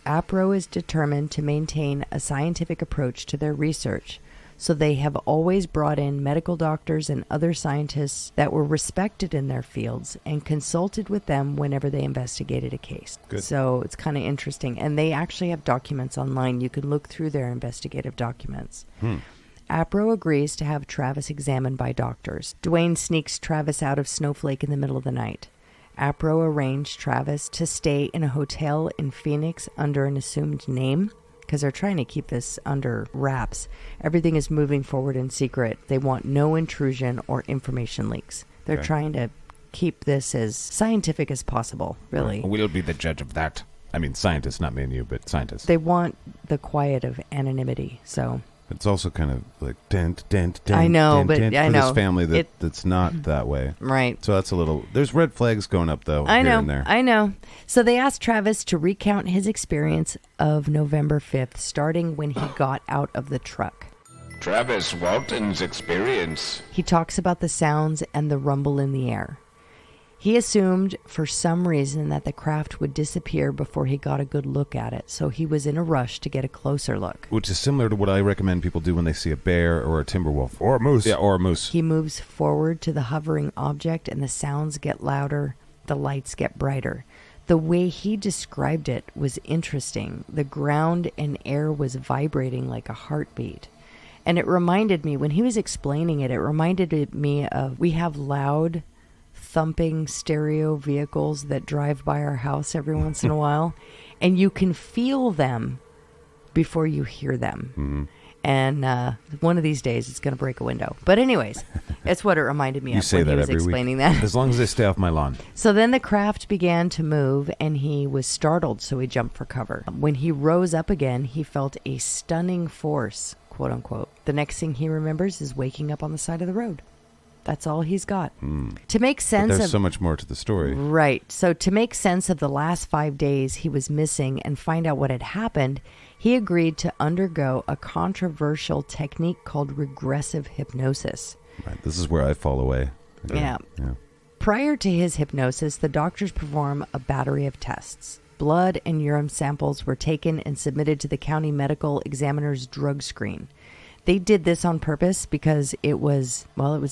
APRO is determined to maintain a scientific approach to their research, so they have always brought in medical doctors and other scientists that were respected in their fields and consulted with them whenever they investigated a case. Good. So it's kind of interesting. And they actually have documents online. You can look through their investigative documents. APRO agrees to have Travis examined by doctors. Dwayne sneaks Travis out of Snowflake in the middle of the night. APRO arranged Travis to stay in a hotel in Phoenix under an assumed name because they're trying to keep this under wraps. Everything is moving forward in secret. They want no intrusion or information leaks. They're trying to keep this as scientific as possible, really. We'll be the judge of that. I mean, scientists, not me and you, but scientists. They want the quiet of anonymity, so... It's also kind of like I know, but for I know. this family that's not that way. Right. So that's a little. There's red flags going up though. I here know. and there. I know. So they asked Travis to recount his experience of November 5th, starting when he got out of the truck. Travis Walton's experience. He talks about the sounds and the rumble in the air. He assumed for some reason that the craft would disappear before he got a good look at it, so he was in a rush to get a closer look. Which is similar to what I recommend people do when they see a bear or a timber wolf Or a moose. Yeah, or a moose. He moves forward to the hovering object, and the sounds get louder, the lights get brighter. The way he described it was interesting. The ground and air was vibrating like a heartbeat. And it reminded me, when he was explaining it, it reminded me of, we have loud thumping stereo vehicles that drive by our house every once in a while, and you can feel them before you hear them. Mm-hmm. And one of these days it's going to break a window. But anyways, that's what it reminded me You of say when that he was every explaining week. that. As long as they stay off my lawn. So then the craft began to move, and he was startled, so he jumped for cover. When he rose up again, he felt a stunning force, quote unquote. The next thing he remembers is waking up on the side of the road. That's all he's got. To make But sense there's of... so much more to the story. Right. So to make sense of the last 5 days he was missing and find out what had happened, he agreed to undergo a controversial technique called regressive hypnosis. Right. This is where I fall away. Yeah. Prior to his hypnosis, the doctors perform a battery of tests. Blood and urine samples were taken and submitted to the county medical examiner's drug screen. They did this on purpose because it was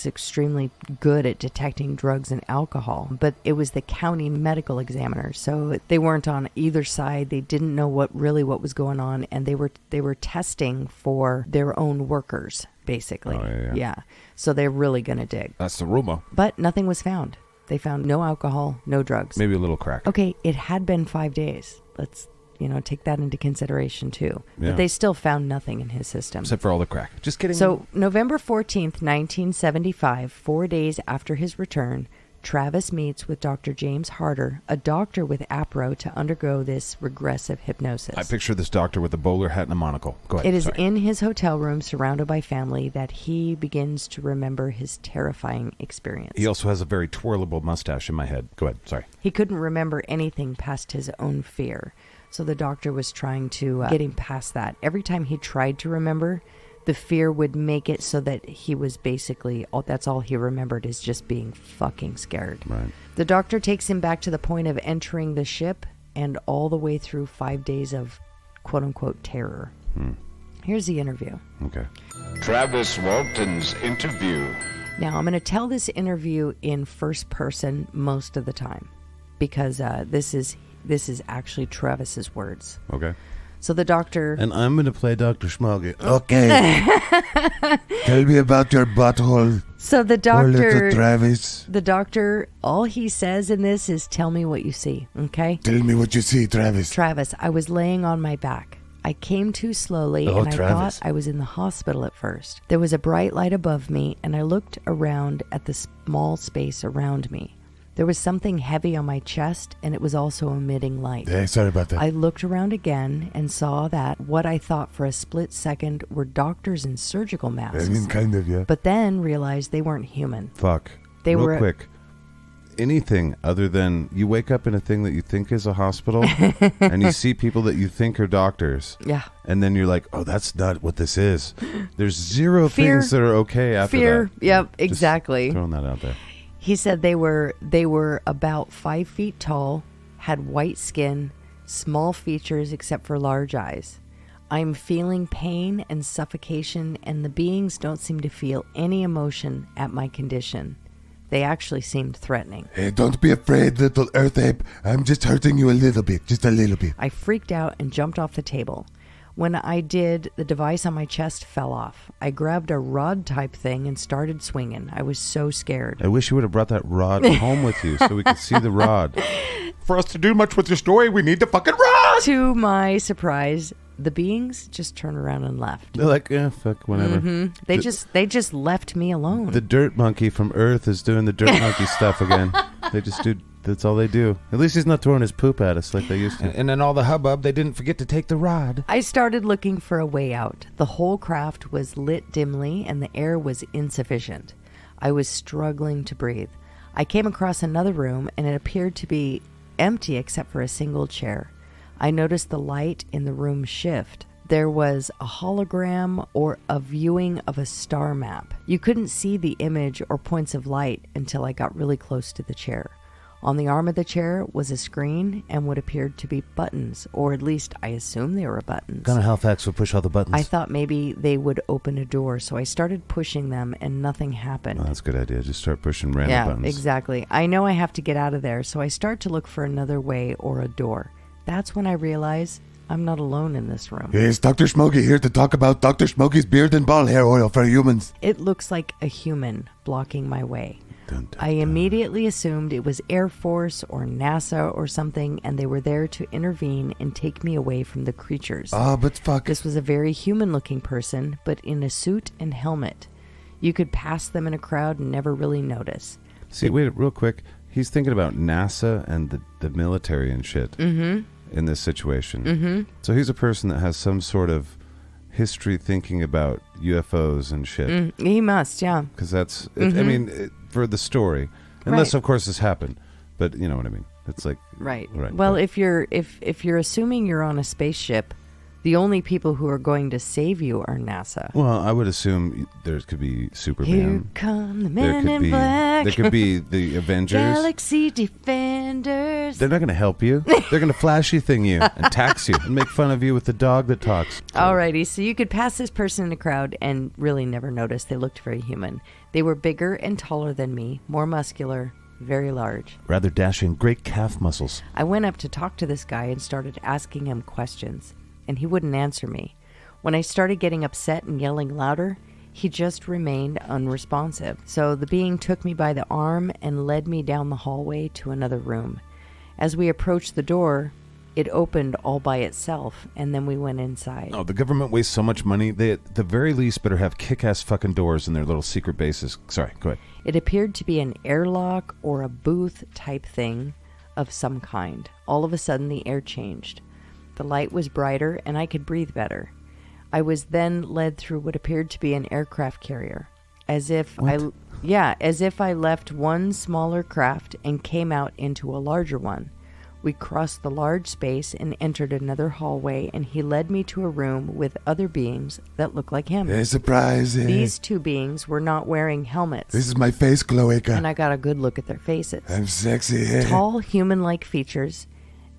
extremely good at detecting drugs and alcohol, but it was the county medical examiner, so they weren't on either side. They didn't know what was going on, and they were testing for their own workers, basically. Oh, yeah. So they're really going to dig. That's the rumor. But nothing was found. They found no alcohol, no drugs. Maybe a little crack. Okay, it had been 5 days. Let's take that into consideration too. Yeah. But they still found nothing in his system. Except for all the crack. Just kidding. So November 14th, 1975, 4 days after his return, Travis meets with Dr. James Harder, a doctor with APRO, to undergo this regressive hypnosis. I picture this doctor with a bowler hat and a monocle. Go ahead. It is Sorry. in his hotel room, surrounded by family, that he begins to remember his terrifying experience. He also has a very twirlable mustache in my head. Go ahead. Sorry. He couldn't remember anything past his own fear. So the doctor was trying to get him past that. Every time he tried to remember, the fear would make it so that he was basically, that's all he remembered is just being fucking scared. Right. The doctor takes him back to the point of entering the ship and all the way through 5 days of quote-unquote terror. Here's the interview. Okay. Travis Walton's interview. Now, I'm going to tell this interview in first person most of the time because this is actually Travis's words. Okay. So the doctor... And I'm going to play Dr. Schmoggy. Okay. Tell me about your butthole. So the Poor little doctor... Travis. The doctor, all he says in this is, tell me what you see, okay? Tell me what you see, Travis. Travis, I was laying on my back. I came to slowly, and I Travis. thought I was in the hospital at first. There was a bright light above me, and I looked around at the small space around me. There was something heavy on my chest, and it was also emitting light. Yeah, sorry about that. I looked around again and saw that what I thought for a split second were doctors in surgical masks. I mean, kind of, yeah. But then realized they weren't human. Fuck. They Real were- quick. Anything other than you wake up in a thing that you think is a hospital and you see people that you think are doctors. Yeah. And then you're like, oh, that's not what this is. There's zero Fear. things that are okay after Fear. that. Yep, Just exactly. Throwing that out there. He said they were about 5 feet tall, had white skin, small features except for large eyes. I'm feeling pain and suffocation, and the beings don't seem to feel any emotion at my condition. They actually seemed threatening. Hey, don't be afraid, little earth ape. I'm just hurting you a little bit. Just a little bit. I freaked out and jumped off the table. When I did, the device on my chest fell off. I grabbed a rod type thing and started swinging. I was so scared. I wish you would have brought that rod home with you so we could see the rod. For us to do much with your story, we need the fucking rod! To my surprise, the beings just turned around and left. They're like, fuck, whatever. They just left me alone. The dirt monkey from Earth is doing the dirt monkey stuff again. They just do. That's all they do. At least he's not throwing his poop at us like they used to. And in all the hubbub, they didn't forget to take the rod. I started looking for a way out. The whole craft was lit dimly and the air was insufficient. I was struggling to breathe. I came across another room and it appeared to be empty except for a single chair. I noticed the light in the room shift. There was a hologram or a viewing of a star map. You couldn't see the image or points of light until I got really close to the chair. On the arm of the chair was a screen and what appeared to be buttons, or at least I assumed they were buttons. Kind of how Fax would push all the buttons. I thought maybe they would open a door, so I started pushing them and nothing happened. Oh, that's a good idea. Just start pushing random buttons. Exactly. I know I have to get out of there, so I start to look for another way or a door. That's when I realize I'm not alone in this room. Yes, Dr. Smokey here to talk about Dr. Smokey's beard and ball hair oil for humans. It looks like a human blocking my way. Dun, dun, I immediately assumed it was Air Force or NASA or something, and they were there to intervene and take me away from the creatures. Ah, but fuck. This was a very human-looking person, but in a suit and helmet. You could pass them in a crowd and never really notice. See, wait, real quick. He's thinking about NASA and the military and shit in this situation. So he's a person that has some sort of history thinking about UFOs and shit. He must, yeah. Because that's, I mean, for the story. Unless, of course, this happened. But you know what I mean. It's like... Right. Well, if you're assuming you're on a spaceship, the only people who are going to save you are NASA. Well, I would assume there could be Superman. Here come the men in black. There could be the Avengers. Galaxy Defenders. They're not going to help you. They're going to flashy thing you and tax you and make fun of you with the dog that talks. Alrighty, so you could pass this person in a crowd and really never notice. They looked very human. They were bigger and taller than me, more muscular, very large. Rather dashing, great calf muscles. I went up to talk to this guy and started asking him questions, and he wouldn't answer me. When I started getting upset and yelling louder, he just remained unresponsive. So the being took me by the arm and led me down the hallway to another room. As we approached the door, it opened all by itself, and then we went inside. Oh, the government wastes so much money. They, at the very least, better have kick-ass fucking doors in their little secret bases. Sorry, go ahead. It appeared to be an airlock or a booth type thing of some kind. All of a sudden, the air changed. The light was brighter, and I could breathe better. I was then led through what appeared to be an aircraft carrier, as if I left one smaller craft and came out into a larger one. We crossed the large space and entered another hallway, and he led me to a room with other beings that looked like him. Hey, surprise. These two beings were not wearing helmets. This is my face, Cloaca. And I got a good look at their faces. I'm sexy. Tall, human-like features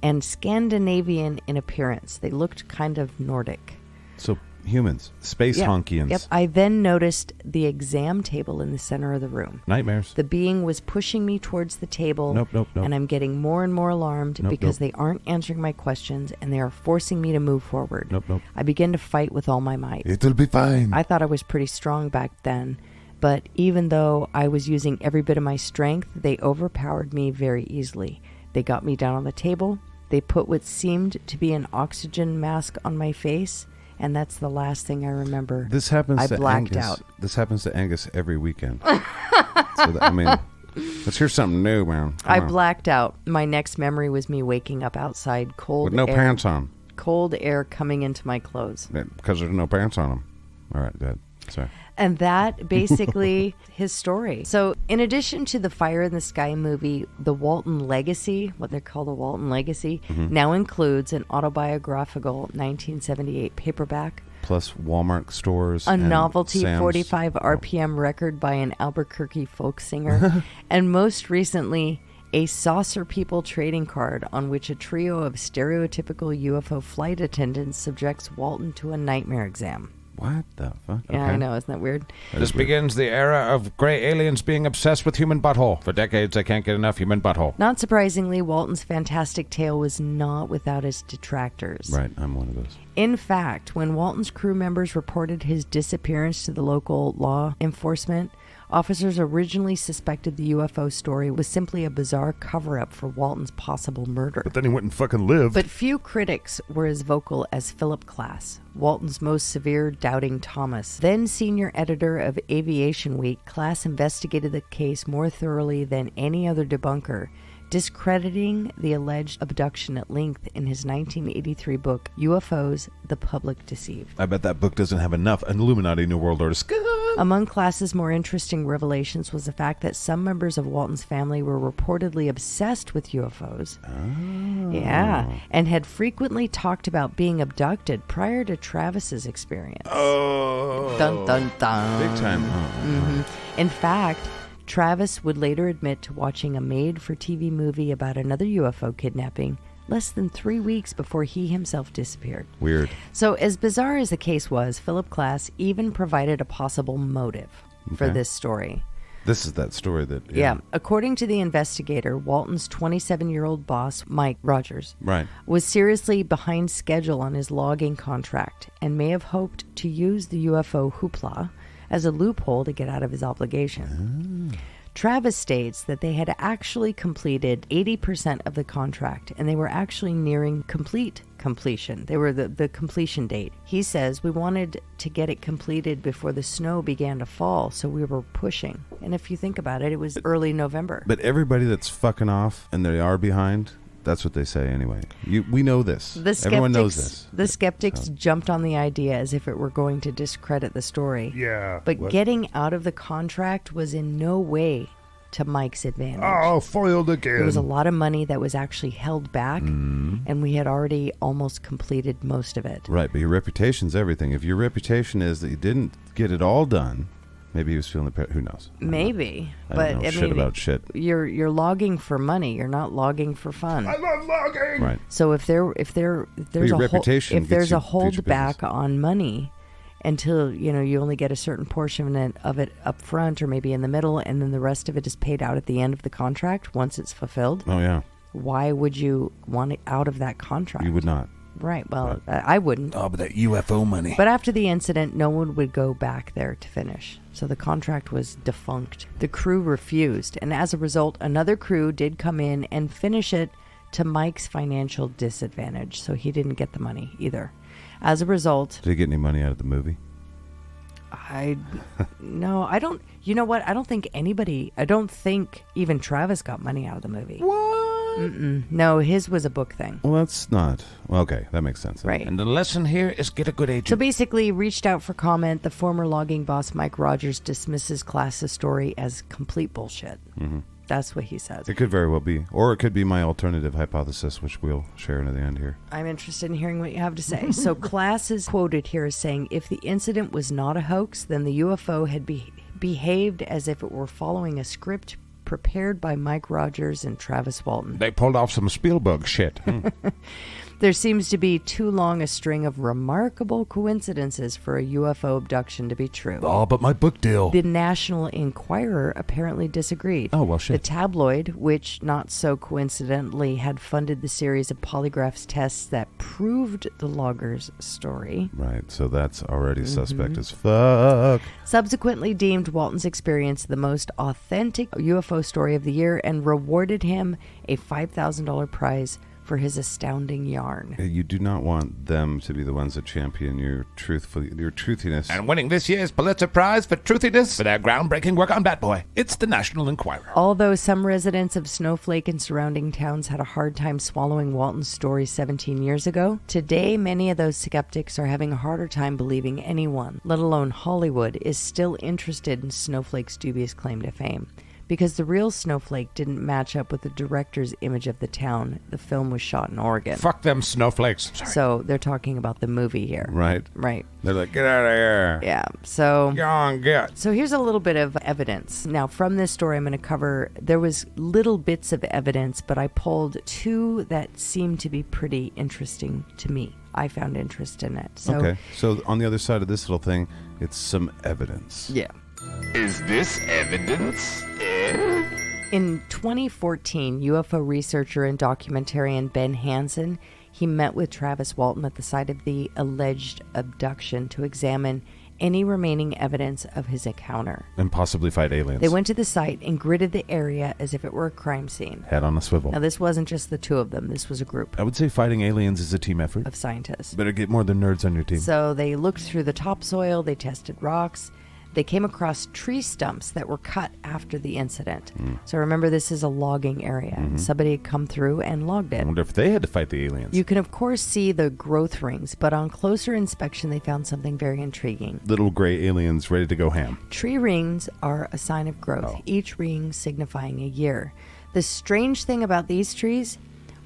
and Scandinavian in appearance. They looked kind of Nordic. So humans, space honkians. Yep. I then noticed the exam table in the center of the room. Nightmares. The being was pushing me towards the table. Nope. And I'm getting more and more alarmed because they aren't answering my questions and they are forcing me to move forward. Nope. I begin to fight with all my might. It'll be fine. I thought I was pretty strong back then, but even though I was using every bit of my strength, they overpowered me very easily. They got me down on the table. They put what seemed to be an oxygen mask on my face. And that's the last thing I remember. This happens I to blacked Angus. out. This happens to Angus every weekend. Let's hear something new, man. I blacked out. My next memory was me waking up outside, cold with no air, pants on. Cold air coming into my clothes. Because there's no pants on them. All right, good. Sorry. And that basically his story. So in addition to the Fire in the Sky movie, the Walton Legacy, what they call the Walton Legacy, now includes an autobiographical 1978 paperback. Plus Walmart stores. A novelty Sam's. 45 RPM record by an Albuquerque folk singer. And most recently, a Saucer People trading card on which a trio of stereotypical UFO flight attendants subjects Walton to a nightmare exam. What the fuck? Yeah, Okay. I know. Isn't that weird? This begins the era of gray aliens being obsessed with human butthole. For decades, I can't get enough human butthole. Not surprisingly, Walton's fantastic tale was not without its detractors. Right, I'm one of those. In fact, when Walton's crew members reported his disappearance to the local law enforcement, officers originally suspected the UFO story was simply a bizarre cover-up for Walton's possible murder. But then he went and fucking lived. But few critics were as vocal as Philip Klass, Walton's most severe doubting Thomas. Then senior editor of Aviation Week, Klass investigated the case more thoroughly than any other debunker, discrediting the alleged abduction at length in his 1983 book, UFOs, The Public Deceived. I bet that book doesn't have enough Illuminati New World Order. Among Klass's more interesting revelations was the fact that some members of Walton's family were reportedly obsessed with UFOs. Oh. Yeah, and had frequently talked about being abducted prior to Travis's experience. Oh. Dun, dun, dun. Big time. In fact, Travis would later admit to watching a made-for-TV movie about another UFO kidnapping less than 3 weeks before he himself disappeared. Weird. So as bizarre as the case was, Philip Klass even provided a possible motive for this story. This is that story that... Yeah. According to the investigator, Walton's 27-year-old boss, Mike Rogers, was seriously behind schedule on his logging contract and may have hoped to use the UFO hoopla as a loophole to get out of his obligation. Travis states that they had actually completed 80% of the contract, and they were actually nearing completion. They were the completion date. He says, we wanted to get it completed before the snow began to fall, so we were pushing. And if you think about it, it was early November. But everybody that's fucking off and they are behind, That's what they say anyway. We know this. Everyone knows this. The skeptics jumped on the idea as if it were going to discredit the story. Yeah. But getting out of the contract was in no way to Mike's advantage. Oh, foiled again. There was a lot of money that was actually held back, and we had already almost completed most of it. Right, but your reputation's everything. If your reputation is that you didn't get it all done, maybe he was feeling the who knows? Maybe, I don't know shit about shit. You're logging for money. You're not logging for fun. I love logging. Right. So if there's your a reputation if there's gets a you future holdback business. on money until you only get a certain portion of it up front or maybe in the middle, and then the rest of it is paid out at the end of the contract once it's fulfilled. Oh yeah. Why would you want it out of that contract? You would not. Right. Well, I wouldn't. Oh, but that UFO money. But after the incident, no one would go back there to finish. So the contract was defunct. The crew refused, and as a result, another crew did come in and finish it to Mike's financial disadvantage. So he didn't get the money either. As a result... Did he get any money out of the movie? No, I don't... You know what? I don't think even Travis got money out of the movie. What? No, his was a book thing. Well, that's not... Well, okay, that makes sense. Right. And the lesson here is get a good agent. So basically, reached out for comment. The former logging boss, Mike Rogers, dismisses Class's story as complete bullshit. Mm-hmm. That's what he says. It could very well be. Or it could be my alternative hypothesis, which we'll share near the end here. I'm interested in hearing what you have to say. So Class is quoted here as saying, if the incident was not a hoax, then the UFO had behaved as if it were following a script prepared by Mike Rogers and Travis Walton. They pulled off some Spielberg shit. There seems to be too long a string of remarkable coincidences for a UFO abduction to be true. Oh, but my book deal. The National Enquirer apparently disagreed. Oh, well, shit. The tabloid, which not so coincidentally had funded the series of polygraphs tests that proved the logger's story, Right, so that's already suspect as fuck. subsequently deemed Walton's experience the most authentic UFO story of the year and rewarded him a $5,000 prize for his astounding yarn. You do not want them to be the ones that champion your truthiness. And winning this year's Pulitzer Prize for truthiness for their groundbreaking work on Bat Boy. It's the National Enquirer. Although some residents of Snowflake and surrounding towns had a hard time swallowing Walton's story 17 years ago, today many of those skeptics are having a harder time believing anyone, let alone Hollywood, is still interested in Snowflake's dubious claim to fame. Because the real Snowflake didn't match up with the director's image of the town. The film was shot in Oregon. Fuck them snowflakes. Sorry. So they're talking about the movie here. Right. Right. They're like, get out of here. Yeah. So... Go on, get. So here's a little bit of evidence. Now, from this story, I'm going to cover... There was little bits of evidence, but I pulled two that seemed to be pretty interesting to me. I found interest in it. So, Okay. So on the other side of this little thing, it's some evidence. yeah. Is this evidence? In 2014, UFO researcher and documentarian Ben Hansen, he met with Travis Walton at the site of the alleged abduction to examine any remaining evidence of his encounter. And possibly fight aliens. They went to the site and gridded the area as if it were a crime scene. Head on a swivel. Now, this wasn't just the two of them. This was a group I would say fighting aliens is a team effort. of scientists. Better get more than nerds on your team. So they looked through the topsoil, they tested rocks, they came across tree stumps that were cut after the incident. So remember, this is a logging area. Somebody had come through and logged I it. wonder if they had to fight the aliens. You can, of course, see the growth rings, but on closer inspection, they found something very intriguing. Little gray aliens ready to go ham. Tree rings are a sign of growth, each ring signifying a year. The strange thing about these trees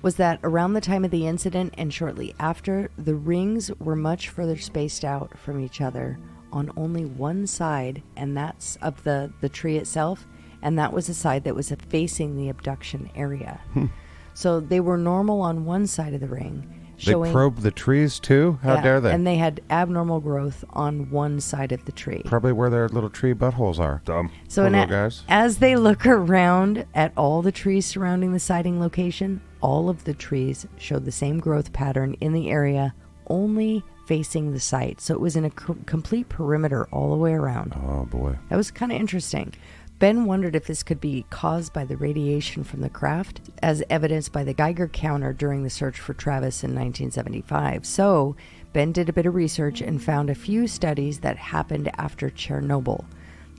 was that around the time of the incident and shortly after, the rings were much further spaced out from each other on only one side, and that's of the tree itself, and that was the side that was facing the abduction area. So they were normal on one side of the ring. They probe the trees too? How Yeah, dare they? And they had abnormal growth on one side of the tree. Probably where their little tree buttholes are. Dumb. So Poor little guys. as they look around at all the trees surrounding the sighting location, all of the trees showed the same growth pattern in the area, only facing the site. So it was in a complete perimeter all the way around. Oh, boy. That was kind of interesting. Ben wondered if this could be caused by the radiation from the craft, as evidenced by the Geiger counter during the search for Travis in 1975. So Ben did a bit of research and found a few studies that happened after Chernobyl.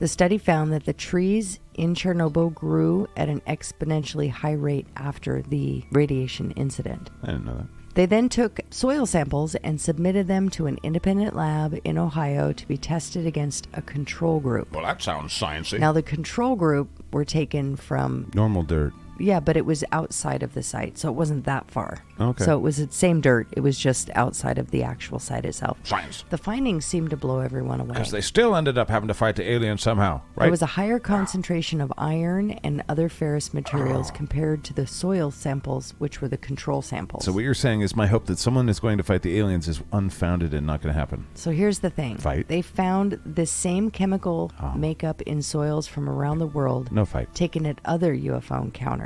The study found that the trees in Chernobyl grew at an exponentially high rate after the radiation incident. I didn't know that. They then took soil samples and submitted them to an independent lab in Ohio to be tested against a control group. Well, that sounds sciencey. Now, the control group were taken from... Normal dirt. Yeah, but it was outside of the site, so it wasn't that far. Okay. So it was the same dirt. It was just outside of the actual site itself. Science. The findings seemed to blow everyone away. Because they still ended up having to fight the aliens somehow, right? There was a higher concentration of iron and other ferrous materials compared to the soil samples, which were the control samples. So what you're saying is my hope that someone is going to fight the aliens is unfounded and not going to happen. So here's the thing. Fight. They found the same chemical makeup in soils from around the world. No fight. Taken at other UFO encounters.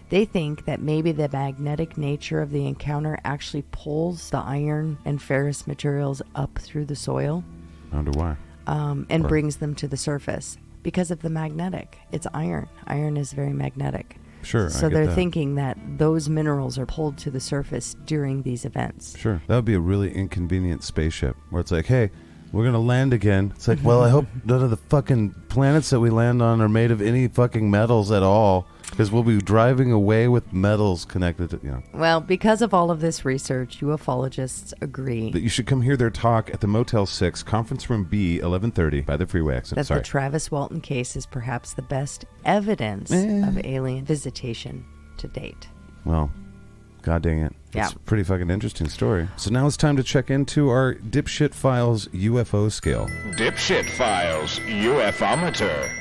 They think that maybe the magnetic nature of the encounter actually pulls the iron and ferrous materials up through the soil. I wonder why. And brings them to the surface because of the magnetic. It's iron. Iron is very magnetic. Sure, So I get they're that. thinking that those minerals are pulled to the surface during these events. Sure. That would be a really inconvenient spaceship where it's like, hey, we're going to land again. It's like, well, I hope none of the fucking planets that we land on are made of any fucking metals at all. Because we'll be driving away with metals connected to, Well, because of all of this research, ufologists agree that you should come hear their talk at the Motel 6, Conference Room B, 1130, by the freeway exit. that Sorry. the Travis Walton case is perhaps the best evidence of alien visitation to date. Well, god dang it. It's Yeah. a pretty fucking interesting story. So now it's time to check into our DIPSH T FILES UFO scale. DIPSH T FILES U.F.O-meter.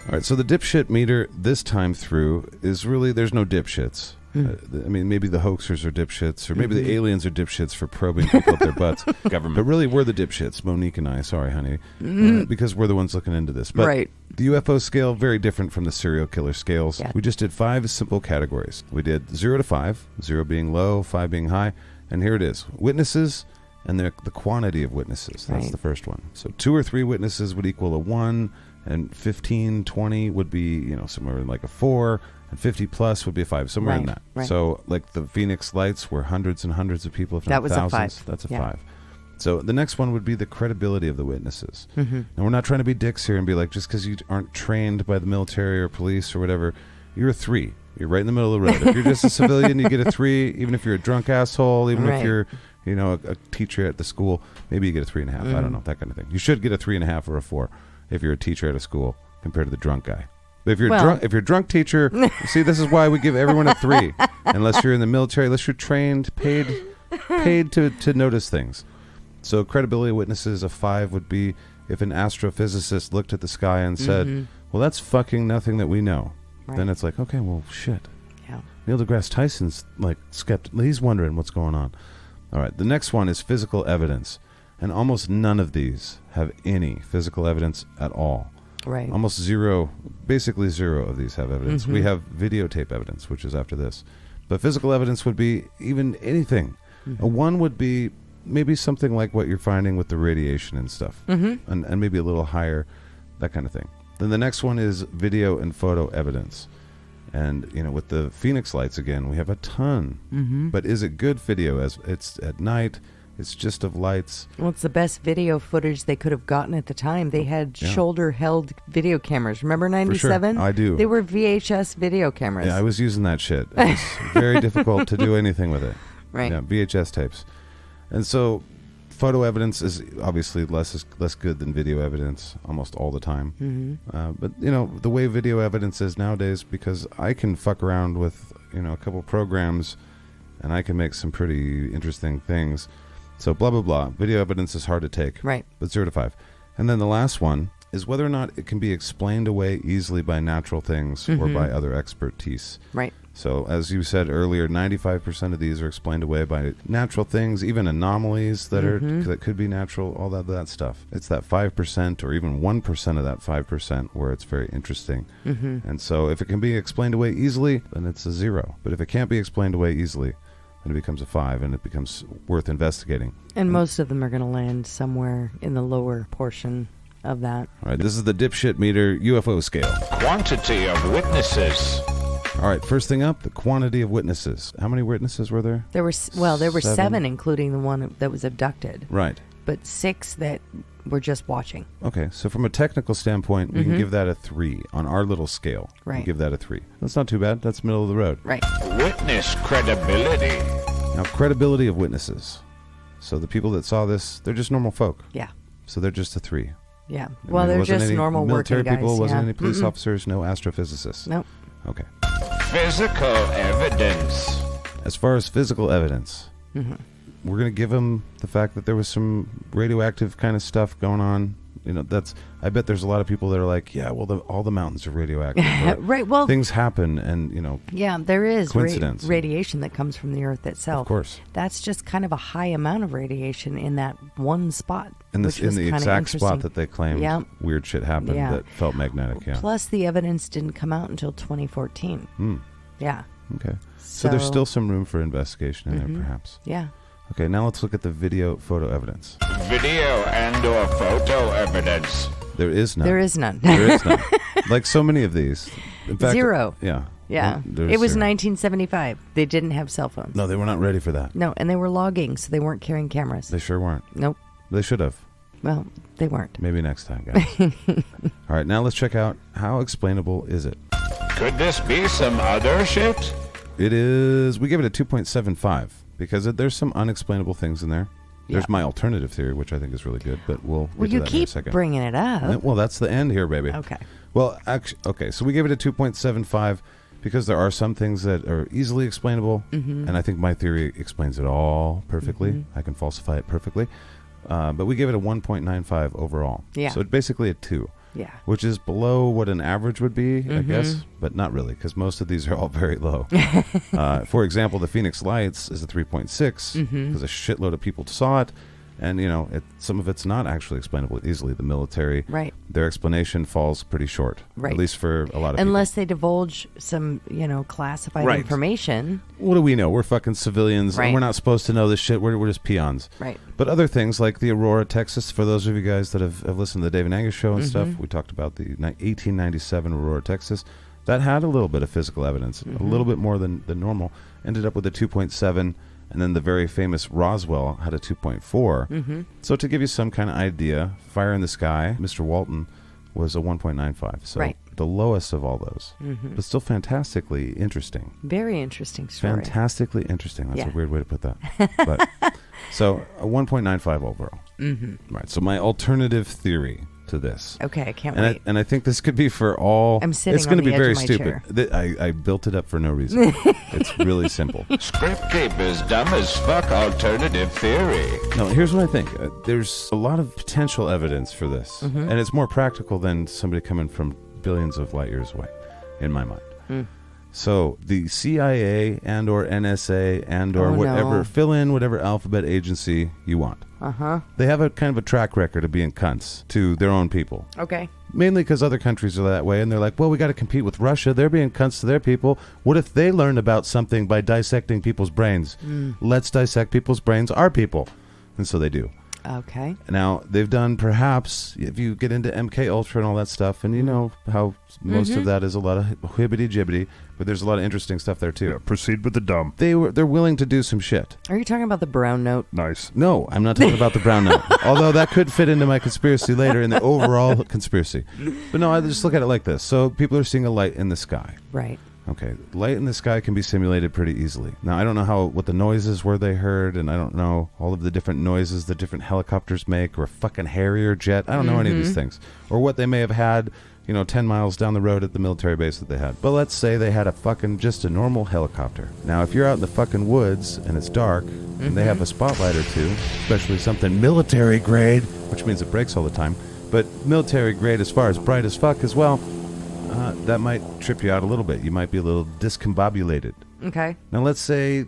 All right, so the dipshit meter this time through is really, there's no dipshits. I mean, maybe the hoaxers are dipshits, or maybe the aliens are dipshits for probing people up their butts. Government. But really, we're the dipshits, Monique and I. Sorry, honey. Because we're the ones looking into this. But Right. the UFO scale, very different from the serial killer scales. Yeah. We just did 5 simple categories. We did 0 to 5, 0 being low, 5 being high. And here it is. Witnesses and the quantity of witnesses. That's Right. the first one. So 2 or 3 witnesses would equal a 1, and 15, 20 would be, somewhere in like a 4, and 50 plus would be a 5, somewhere in Right, that. right. So like the Phoenix Lights were hundreds and hundreds of people, if That not was a thousands. 5. That's a Yeah. 5. So the next one would be the credibility of the witnesses. And we're not trying to be dicks here and be like, just because you aren't trained by the military or police or whatever, you're a 3. You're right in the middle of the road. If you're just a civilian, you get a 3. Even if you're a drunk asshole, even Right. if you're, a teacher at the school, maybe you get a 3.5. I don't know, that kind of thing. You should get a 3.5 or a 4 if you're a teacher at a school compared to the drunk guy. But if you're a drunk teacher, see, this is why we give everyone a 3. Unless you're in the military, unless you're trained, paid to notice things. So credibility of witnesses, a 5 would be if an astrophysicist looked at the sky and said, well, that's fucking nothing that we know. Right. Then it's like, okay, well, shit. Yeah. Neil deGrasse Tyson's like skeptical. He's wondering what's going on. All right, the next one is physical evidence. And almost none of these have any physical evidence at all. Right. Almost 0, basically 0 of these have evidence. We have videotape evidence, which is after this. But physical evidence would be even anything. A 1 would be maybe something like what you're finding with the radiation and stuff. And maybe a little higher, that kind of thing. Then the next one is video and photo evidence. And, with the Phoenix Lights, again, we have a ton. But is it good video? As it's at night, it's just of lights. Well, it's the best video footage they could have gotten at the time. They had shoulder-held video cameras. Remember 97? I do. They were VHS video cameras. Yeah, I was using that shit. It was very difficult to do anything with it. Right. Yeah, VHS tapes. And so photo evidence is obviously less good than video evidence almost all the time. But, the way video evidence is nowadays, because I can fuck around with, a couple programs and I can make some pretty interesting things. So blah, blah, blah. Video evidence is hard to take. Right. But 0 to 5. And then the last one is whether or not it can be explained away easily by natural things or by other expertise. Right. So as you said earlier, 95% of these are explained away by natural things, even anomalies that are that could be natural, all that stuff. It's that 5% or even 1% of that 5% where it's very interesting. And so if it can be explained away easily, then it's a 0. But if it can't be explained away easily, then it becomes a 5 and it becomes worth investigating. And most of them are going to land somewhere in the lower portion of that. All right, this is the dipshit meter UFO scale. Quantity of witnesses. All right, first thing up, the quantity of witnesses. How many witnesses were there? There were 7, 7, including the one that was abducted. Right. but 6 that were just watching. Okay, so from a technical standpoint, we can give that a 3 on our little scale. We Right. can give that a 3. That's not too bad. That's middle of the road. Right. Witness credibility. Now, credibility of witnesses. So the people that saw this, they're just normal folk. Yeah. So they're just a 3. Yeah. I Well, mean, they're wasn't just any normal military working guys. people, wasn't yeah. any police officers, no astrophysicists. Nope. Okay. Physical evidence. As far as physical evidence, we're going to give them the fact that there was some radioactive kind of stuff going on. You know, I bet there's a lot of people that are like, yeah, well, all the mountains are radioactive. or Right. Well, things happen, and, you know, yeah, there is coincidence. radiation that comes from the Earth itself. Of course. That's just kind of a high amount of radiation in that one spot. in which the was kinda exact spot interesting. that they claimed Yeah. weird shit happened Yeah. that felt magnetic. Yeah. Plus, the evidence didn't come out until 2014. Yeah. Okay. So there's still some room for investigation in there, perhaps. Yeah. Okay, now let's look at the video photo evidence. Video and or photo evidence. There is none. There is none. There is none. Like so many of these. In fact, 0. Yeah. Yeah. There's It was 0. 1975. They didn't have cell phones. No, they were not ready for that. No, and they were logging, so they weren't carrying cameras. They sure weren't. Nope. They should have. Well, they weren't. Maybe next time, guys. All right, now let's check out how explainable is it. Could this be some other shit? It is. We give it a 2.75 because there's some unexplainable things in there. There's Yeah. my alternative theory, which I think is really good, but we'll Well, get to you that in a keep second. bringing it up. Well, that's the end here, baby. Okay. Well, actually, okay, so we give it a 2.75 because there are some things that are easily explainable, and I think my theory explains it all perfectly. I can falsify it perfectly. But we give it a 1.95 overall. Yeah. So it's basically a 2. Yeah. Which is below what an average would be, I guess, but not really, because most of these are all very low. For example, the Phoenix Lights is a 3.6 because a shitload of people saw it, and you know, some of it's not actually explainable easily. The military, Right. their explanation falls pretty short, Right. at least for a lot of Unless they divulge some, classified Right. information. people. What do we know? We're fucking civilians, Right. and we're not supposed to know this shit. We're just peons. Right. But other things like the Aurora, Texas, for those of you guys that have listened to the Dave and Angus show and stuff, we talked about the 1897 Aurora, Texas. That had a little bit of physical evidence, a little bit more than normal. Ended up with a 2.7, and then the very famous Roswell had a 2.4. So to give you some kind of idea, Fire in the Sky, Mr. Walton, was a 1.95. So Right. the lowest of all those, but still fantastically interesting. Very interesting story. Fantastically interesting. That's Yeah. a weird way to put that. But so a 1.95 overall. Right. So my alternative theory to this. Okay, I can't And wait. I think this could be for all. I'm sitting It's going on to the be edge very of my stupid. I built it up for no reason. It's really simple. Script Keeper's dumb as fuck alternative theory. No, here's what I think. There's a lot of potential evidence for this, and it's more practical than somebody coming from billions of light years away, in my mind. So the CIA and or NSA and or Oh, whatever, no. fill in whatever alphabet agency you want. They have a kind of a track record of being cunts to their own people. Okay. Mainly because other countries are that way, and they're like, well, we got to compete with Russia. They're being cunts to their people. What if they learned about something by dissecting people's brains? Let's dissect people's brains, our people. And so they do. Okay. Now, they've done perhaps, if you get into MK Ultra and all that stuff, and you know how most of that is a lot of hibbity-jibbity, but there's a lot of interesting stuff there too. Proceed with the dumb. They're willing to do some shit. Are you talking about the brown note? Nice. No, I'm not talking about the brown note. Although that could fit into my conspiracy later in the overall conspiracy. But no, I just look at it like this. So people are seeing a light in the sky. Right. Okay, light in the sky can be simulated pretty easily. Now, I don't know what the noises were they heard, and I don't know all of the different noises the different helicopters make, or a fucking Harrier jet. I don't know any of these things. Or what they may have had, 10 miles down the road at the military base that they had. But let's say they had just a normal helicopter. Now, if you're out in the fucking woods, and it's dark, and they have a spotlight or two, especially something military grade, which means it breaks all the time, but military grade as far as bright as fuck as well, that might trip you out a little bit. You might be a little discombobulated. Okay. Now, let's say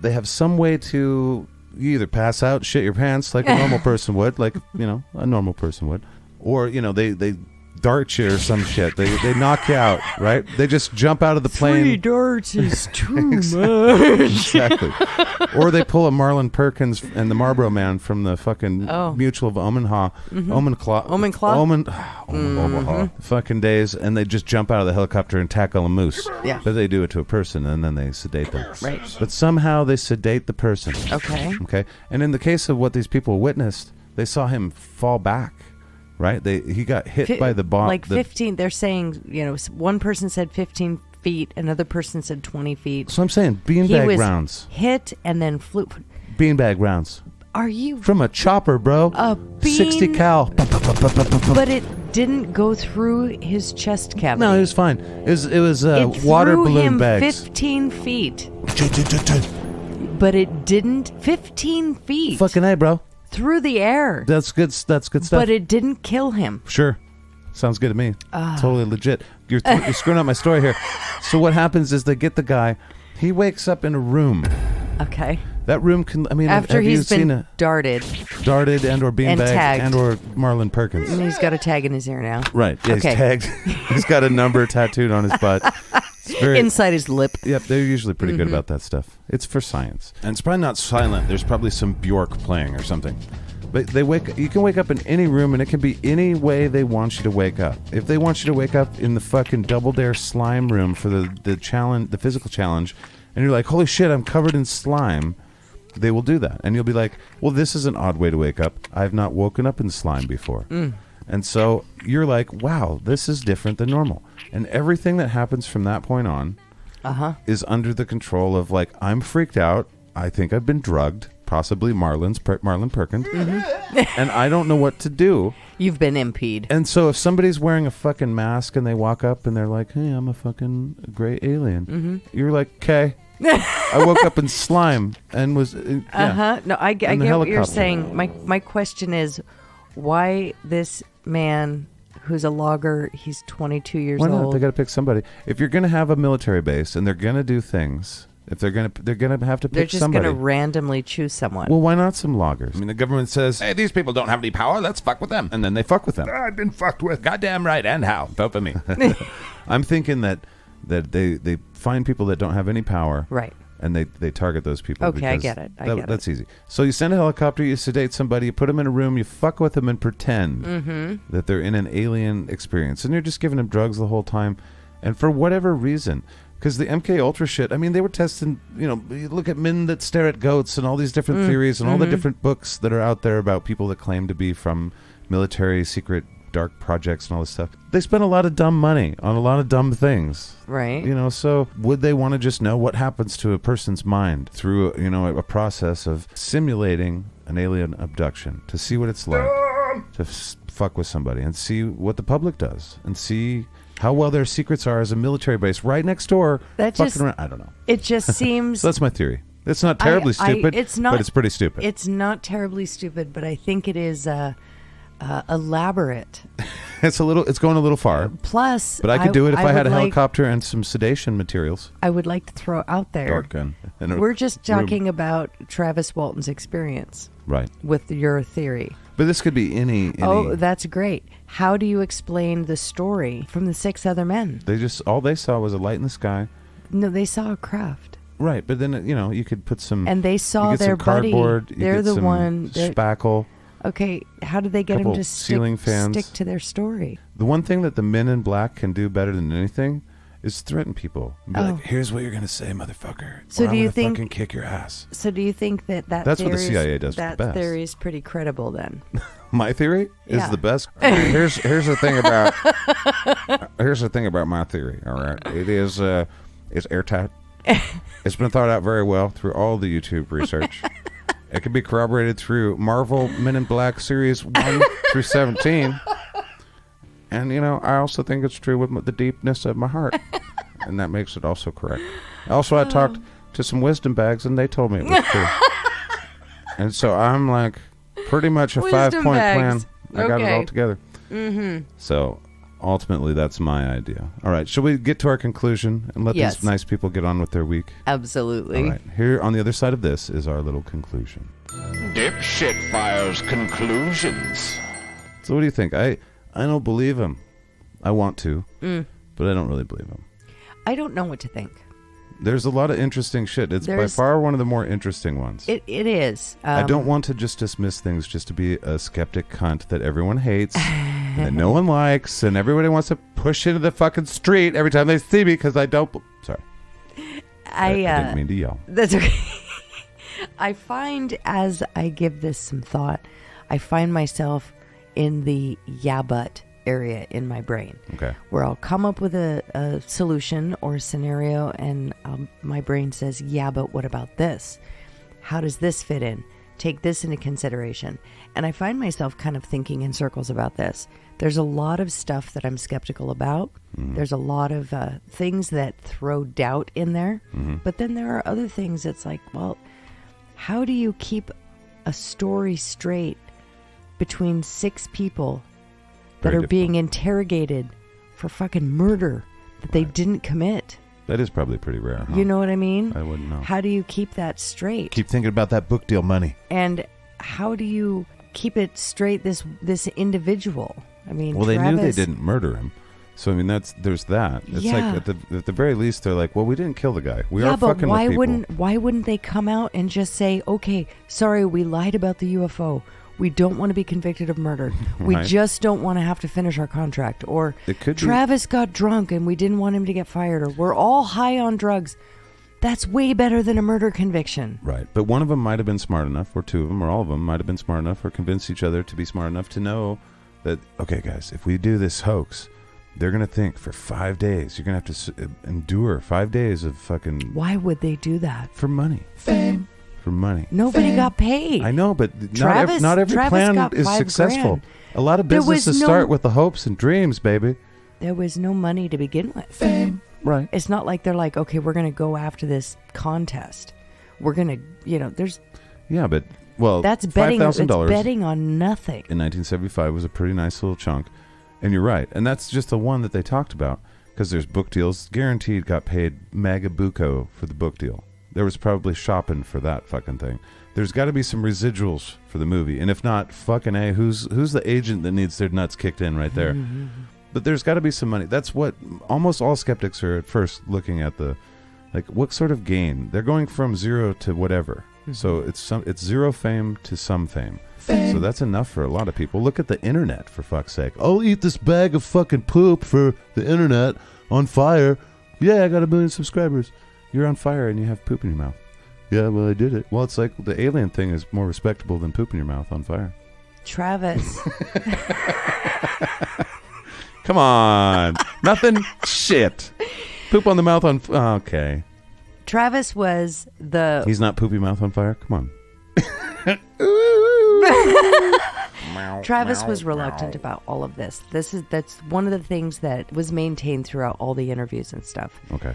they have some way to you either pass out, shit your pants like a normal person would, like, a normal person would, or, they dart you or some shit. They knock you out, right? They just jump out of the plane. 3 darts is too much. Exactly. Or they pull a Marlon Perkins and the Marlboro Man from the fucking Mutual of Omaha. Fucking days, and they just jump out of the helicopter and tackle a moose. Yeah. But they do it to a person, and then they sedate them. Right. But somehow they sedate the person. Okay. Okay. And in the case of what these people witnessed, They saw him fall back, right? He got hit by the bomb. Like 15, they're saying, one person said 15 feet, another person said 20 feet. So I'm saying He beanbag was rounds. hit and then flew. Beanbag rounds. Are you... From a chopper, bro. 60 cal. But it didn't go through his chest cavity. No, it was fine. It was It water threw balloon him bags. 15 feet. But it didn't... 15 feet. Fucking A, bro. Through the air. That's good stuff. But it didn't kill him. Sure. Sounds good to me. Totally legit. You're screwing up my story here. So what happens is they get the guy. He wakes up in a room. Okay. That room can... I mean, After have you he's seen been darted. darted and or beanbag tagged. and or Marlon Perkins. And he's got a tag in his ear now. Right. Yeah, Okay. he's tagged. He's got a number tattooed on his butt. It's very... Inside his lip. Yep, they're usually pretty good about that stuff. It's for science. And it's probably not silent. There's probably some Bjork playing or something. But you can wake up in any room, and it can be any way they want you to wake up. If they want you to wake up in the fucking Double Dare slime room for the challenge, the physical challenge, and you're like, holy shit, I'm covered in slime, they will do that. And you'll be like, well, this is an odd way to wake up. I've not woken up in slime before. And so you're like, wow, this is different than normal. And everything that happens from that point on is under the control of, like, I'm freaked out. I think I've been drugged. Possibly Marlon Perkins. And I don't know what to do. You've been MP'd. And so if somebody's wearing a fucking mask and they walk up and they're like, hey, I'm a fucking gray alien. You're like, okay. I woke up in slime and was... yeah. No, I get what you're helicopter. saying. My question is, why this man who's a logger, he's 22 years Why not? old. They got to pick somebody. If you're going to have a military base and they're going to do things... If they're gonna have to pick They're just somebody. going to randomly choose someone. Well, why not some loggers? I mean, the government says, hey, these people don't have any power. Let's fuck with them. And then they fuck with them. I've been fucked with. Goddamn right, and how? Vote for me. I'm thinking that they find people that don't have any power. Right. And they target those people. Okay, I because get it. I get it. That's easy. So you send a helicopter, you sedate somebody, you put them in a room, you fuck with them and pretend that they're in an alien experience. And you're just giving them drugs the whole time. And for whatever reason... Because the MK Ultra shit, I mean, they were testing, you look at men that stare at goats and all these different theories and all the different books that are out there about people that claim to be from military secret dark projects and all this stuff. They spend a lot of dumb money on a lot of dumb things. Right. So would they want to just know what happens to a person's mind through, a process of simulating an alien abduction to see what it's like to fuck with somebody and see what the public does and see... how well their secrets are as a military base right next door. I don't know. It just seems... So that's my theory. It's not terribly stupid, but it's pretty stupid. It's not terribly stupid, but I think it is elaborate. It's going a little far. Plus... But I could do it if I had a would helicopter and some sedation materials. I would like to throw out there... Dark gun. We're just talking about Travis Walton's experience. Right. With your theory. But this could be any... Oh, that's great. How do you explain the story from the 6 other men? All they saw was a light in the sky. No, they saw a craft. Right, but then, you could put some... And they saw their some cardboard, buddy. They're the one... spackle. Okay, how did they get him to stick to their story? The one thing that the men in black can do better than anything is threaten people. And be like, here's what you're going to say, motherfucker. So or do you I'm think... fucking kick your ass. So do you think that's what the CIA does that best. theory is pretty credible then? My theory is the best. Here's the thing about my theory. All right, it's airtight. It's been thought out very well through all the YouTube research. It can be corroborated through Marvel Men in Black series 1 through 17. And I also think it's true with the deepness of my heart, and that makes it also correct. Also, I talked to some wisdom bags, and they told me it was true. And so I'm like, pretty much a 5-point plan. I got it all together. So ultimately, that's my idea. All right, shall we get to our conclusion and let these nice people get on with their week? Absolutely. All right, here on the other side of this is our little conclusion. DIPSH Files Conclusions. So what do you think? I don't believe him. I want to, but I don't really believe him. I don't know what to think. There's a lot of interesting shit. It's by far one of the more interesting ones. It is. I don't want to just dismiss things just to be a skeptic cunt that everyone hates and that no one likes and everybody wants to push into the fucking street every time they see me because I don't... Sorry. I didn't mean to yell. That's okay. I find as I give this some thought, I find myself in the yeah but area in my brain. Okay. Where I'll come up with a solution or a scenario, and my brain says, yeah, but what about this? How does this fit in? Take this into consideration. And I find myself kind of thinking in circles about this. There's a lot of stuff that I'm skeptical about. There's a lot of things that throw doubt in there. But then there are other things that's like, well, how do you keep a story straight between 6 people that Very are being interrogated for fucking murder that they didn't commit? That is probably pretty rare, huh? You know what I mean? I wouldn't know. How do you keep that straight? Keep thinking about that book deal money. And how do you keep it straight, this individual? I mean, Well, they knew they Travis- didn't murder him. So, I mean, there's that. It's Yeah. like, at the very least, they're like, well, we didn't kill the guy. We Yeah, are but fucking with people. why wouldn't they come out and just say, okay, sorry, we lied about the UFO. We don't want to be convicted of murder. We Right. just don't want to have to finish our contract. Or It could be- Travis got drunk and we didn't want him to get fired. Or we're all high on drugs. That's way better than a murder conviction. Right. But one of them might have been smart enough, or 2 of them, or all of them might have been smart enough, or convinced each other to be smart enough to know that, okay, guys, if we do this hoax, they're going to think for 5 days. You're going to have to endure 5 days of fucking... Why would they do that? For money. Fame. For money. Nobody got paid. I know, but Travis- not every Travis plan got is $5 successful. grand. A lot of There was businesses no- start with the hopes and dreams, baby. There was no money to begin with. Fame. Right. It's not like they're like, okay, we're going to go after this contest. We're going to, there's... Yeah, but, well, That's betting. It's $5,000 betting on nothing. in 1975 was a pretty nice little chunk. And you're right. And that's just the one that they talked about. Because there's book deals. Guaranteed got paid magabuco for the book deal. There was probably shopping for that fucking thing. There's got to be some residuals for the movie. And if not, fucking A, who's the agent that needs their nuts kicked in right there? But there's got to be some money. That's what almost all skeptics are at first looking at what sort of gain? They're going from 0 to whatever. So it's 0 fame to some fame. So that's enough for a lot of people. Look at the internet, for fuck's sake. I'll eat this bag of fucking poop for the internet on fire. Yeah, I got 1 million subscribers. You're on fire and you have poop in your mouth. Yeah, well, I did it. Well, it's like the alien thing is more respectable than poop in your mouth on fire. Travis. Come on. Nothing. Shit. Poop on the mouth on... okay. Travis was the... He's not poopy mouth on fire? Come on. Travis was reluctant about all of this. That's one of the things that was maintained throughout all the interviews and stuff. Okay.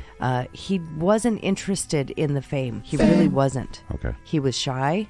He wasn't interested in the fame. He really wasn't. Okay. He was shy.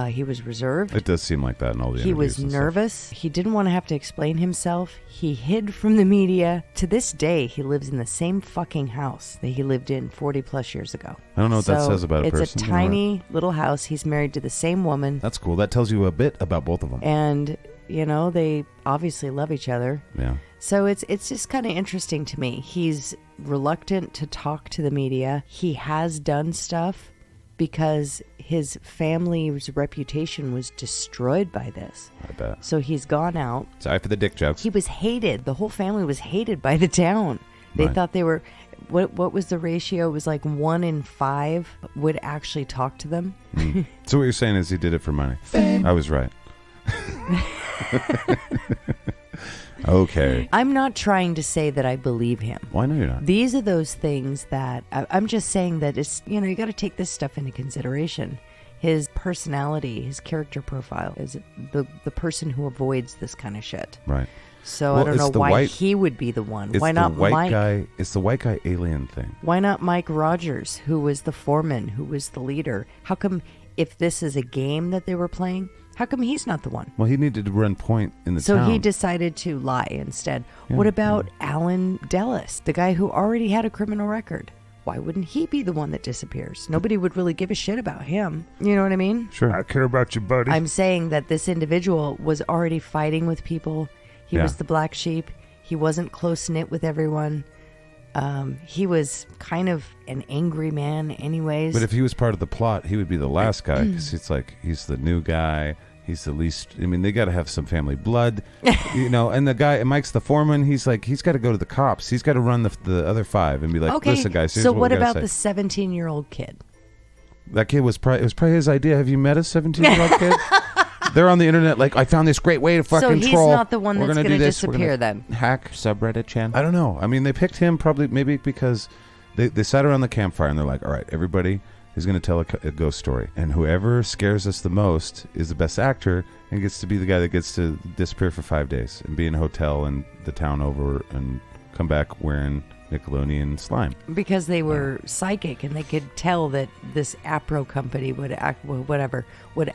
He was reserved. It does seem like that in all the He interviews was and stuff. nervous. He didn't want to have to explain himself. He hid from the media. To this day, he lives in the same fucking house that he lived in 40 plus years ago. I don't know what that So says about a person. It's a tiny little house. He's married to the same woman. That's cool. That tells you a bit about both of them. And, they obviously love each other. Yeah. So it's just kind of interesting to me. He's reluctant to talk to the media. He has done stuff because his family's reputation was destroyed by this. I bet. So he's gone out. Sorry for the dick jokes. He was hated. The whole family was hated by the town. They Right. thought they were... What was the ratio? It was like 1 in 5 would actually talk to them. So what you're saying is he did it for money. I was right. Okay. I'm not trying to say that I believe him. Why no, you're not? These are those things that I'm just saying that it's, you got to take this stuff into consideration. His personality, his character profile is the person who avoids this kind of shit. Right. So Well, I don't it's know the why white- he would be the one. It's Why the not white Mike? guy. It's the white guy alien thing. Why not Mike Rogers, who was the foreman, who was the leader? How come, if this is a game that they were playing, how come he's not the one? Well, he needed to run point in the So town. he decided to lie instead. Yeah, What about Alan Dulles, the guy who already had a criminal record? Why wouldn't he be the one that disappears? Nobody would really give a shit about him. You know what I mean? Sure. I care about you, buddy. I'm saying that this individual was already fighting with people. He Yeah. was the black sheep. He wasn't close-knit with everyone. He was kind of an angry man anyways. But if he was part of the plot, he would be the last guy because it's like he's the new guy. He's the least. I mean, they got to have some family blood, And the guy, Mike's the foreman. He's like, he's got to go to the cops. He's got to run the other 5 and be like, okay, listen, guys. Here's so what what we gotta about the say. 17-year-old kid? That kid was probably his idea. Have you met a 17-year-old kid? They're on the internet like, I found this great way to fucking So he's troll. not the one We're that's gonna going do to this. We're gonna disappear then. Hack subreddit channel. I don't know. I mean, they picked him probably maybe because they sat around the campfire and they're like, all right, everybody is going to tell a ghost story. And whoever scares us the most is the best actor and gets to be the guy that gets to disappear for 5 days and be in a hotel in the town over and come back wearing Nickelodeon slime. Because they were psychic and they could tell that this APRO company would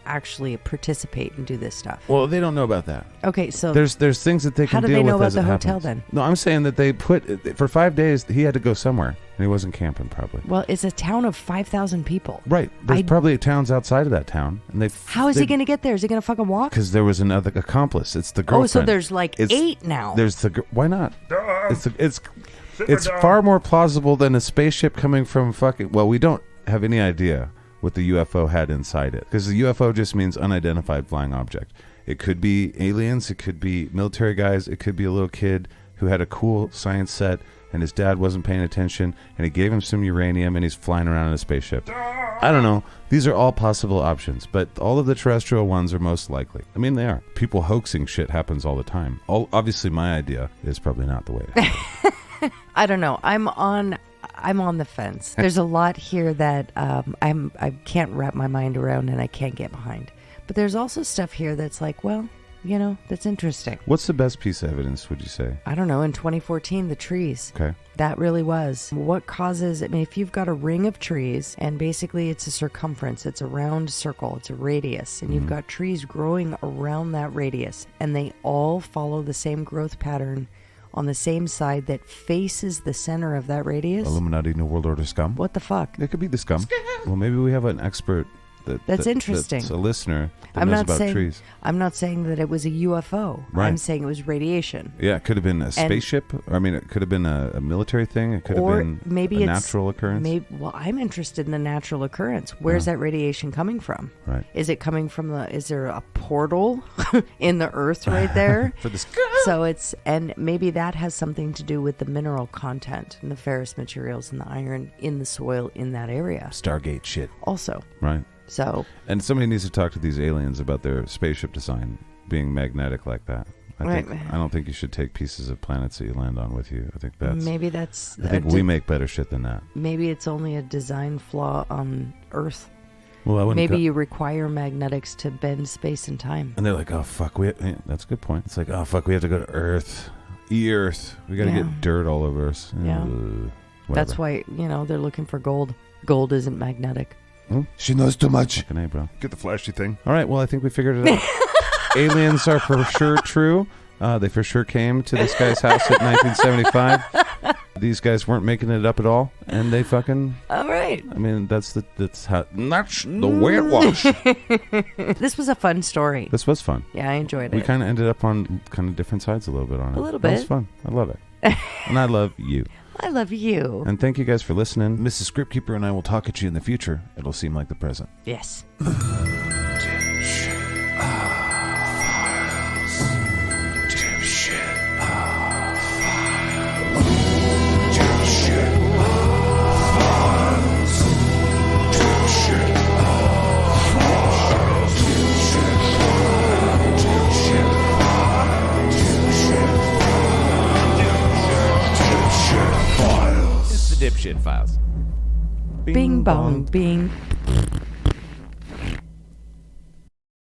actually participate and do this stuff. Well, they don't know about that. Okay, so There's things that they can how do deal they know with about as the it hotel happens. then? No, I'm saying that they put for 5 days he had to go somewhere and he wasn't camping probably. well, it's a town of 5,000 people. Right. There's probably towns outside of that town, and How is he going to get there? Is he going to fucking walk? Because there was another accomplice. It's the girlfriend. Oh, so there's like It's- 8 now. There's the why not? It's far more plausible than a spaceship coming from fucking. Well, we don't have any idea what the UFO had inside it because the UFO just means unidentified flying object. It could be aliens. It could be military guys. It could be a little kid who had a cool science set and his dad wasn't paying attention and he gave him some uranium and he's flying around in a spaceship. I don't know. These are all possible options, but all of the terrestrial ones are most likely. I mean, they are. People hoaxing shit happens all the time. Obviously, my idea is probably not the way to happen. I don't know. I'm on the fence. There's a lot here that I can't wrap my mind around and I can't get behind. But there's also stuff here that's like, well, that's interesting. What's the best piece of evidence, would you say? I don't know. In 2014, the trees. Okay. That really was. What causes, if you've got a ring of trees and basically it's a circumference, it's a round circle, it's a radius, and you've got trees growing around that radius, and they all follow the same growth pattern on the same side that faces the center of that radius. Illuminati New World Order scum? What the fuck? It could be the scum. Well, maybe we have an expert That's interesting. That's a listener that knows about trees. I'm not saying that it was a UFO. Right. I'm saying it was radiation. Yeah, it could have been a spaceship. It could have been a military thing. It could have been maybe a natural occurrence. Well, I'm interested in the natural occurrence. Where's that radiation coming from? Right. Is it coming from is there a portal in the earth right there? For this. So and maybe that has something to do with the mineral content and the ferrous materials and the iron in the soil in that area. Stargate shit. Also. Right. So. And somebody needs to talk to these aliens about their spaceship design being magnetic like that. I don't think you should take pieces of planets that you land on with you. I think that's. I think we make better shit than that. Maybe it's only a design flaw on Earth. Well, you require magnetics to bend space and time. And they're like, oh fuck, that's a good point. It's like, oh fuck, we have to go to Earth, Earth. We got to get dirt all over us. Yeah, that's why they're looking for gold. Gold isn't magnetic. She knows too much. Hey, bro. Get the flashy thing. All right, well, I think we figured it out. Aliens are for sure true. They for sure came to this guy's house in 1975. These guys weren't making it up at all, and they fucking. All right. I mean, that's the way it was. This was a fun story. This was fun. Yeah, I enjoyed it. We kind of ended up on kind of different sides a little bit on it. A little bit. It was fun. I love it, and I love you. I love you. And thank you guys for listening. Mrs. Scriptkeeper and I will talk at you in the future. It'll seem like the present. Yes. It's the Dipshit Files. Bing bong bing.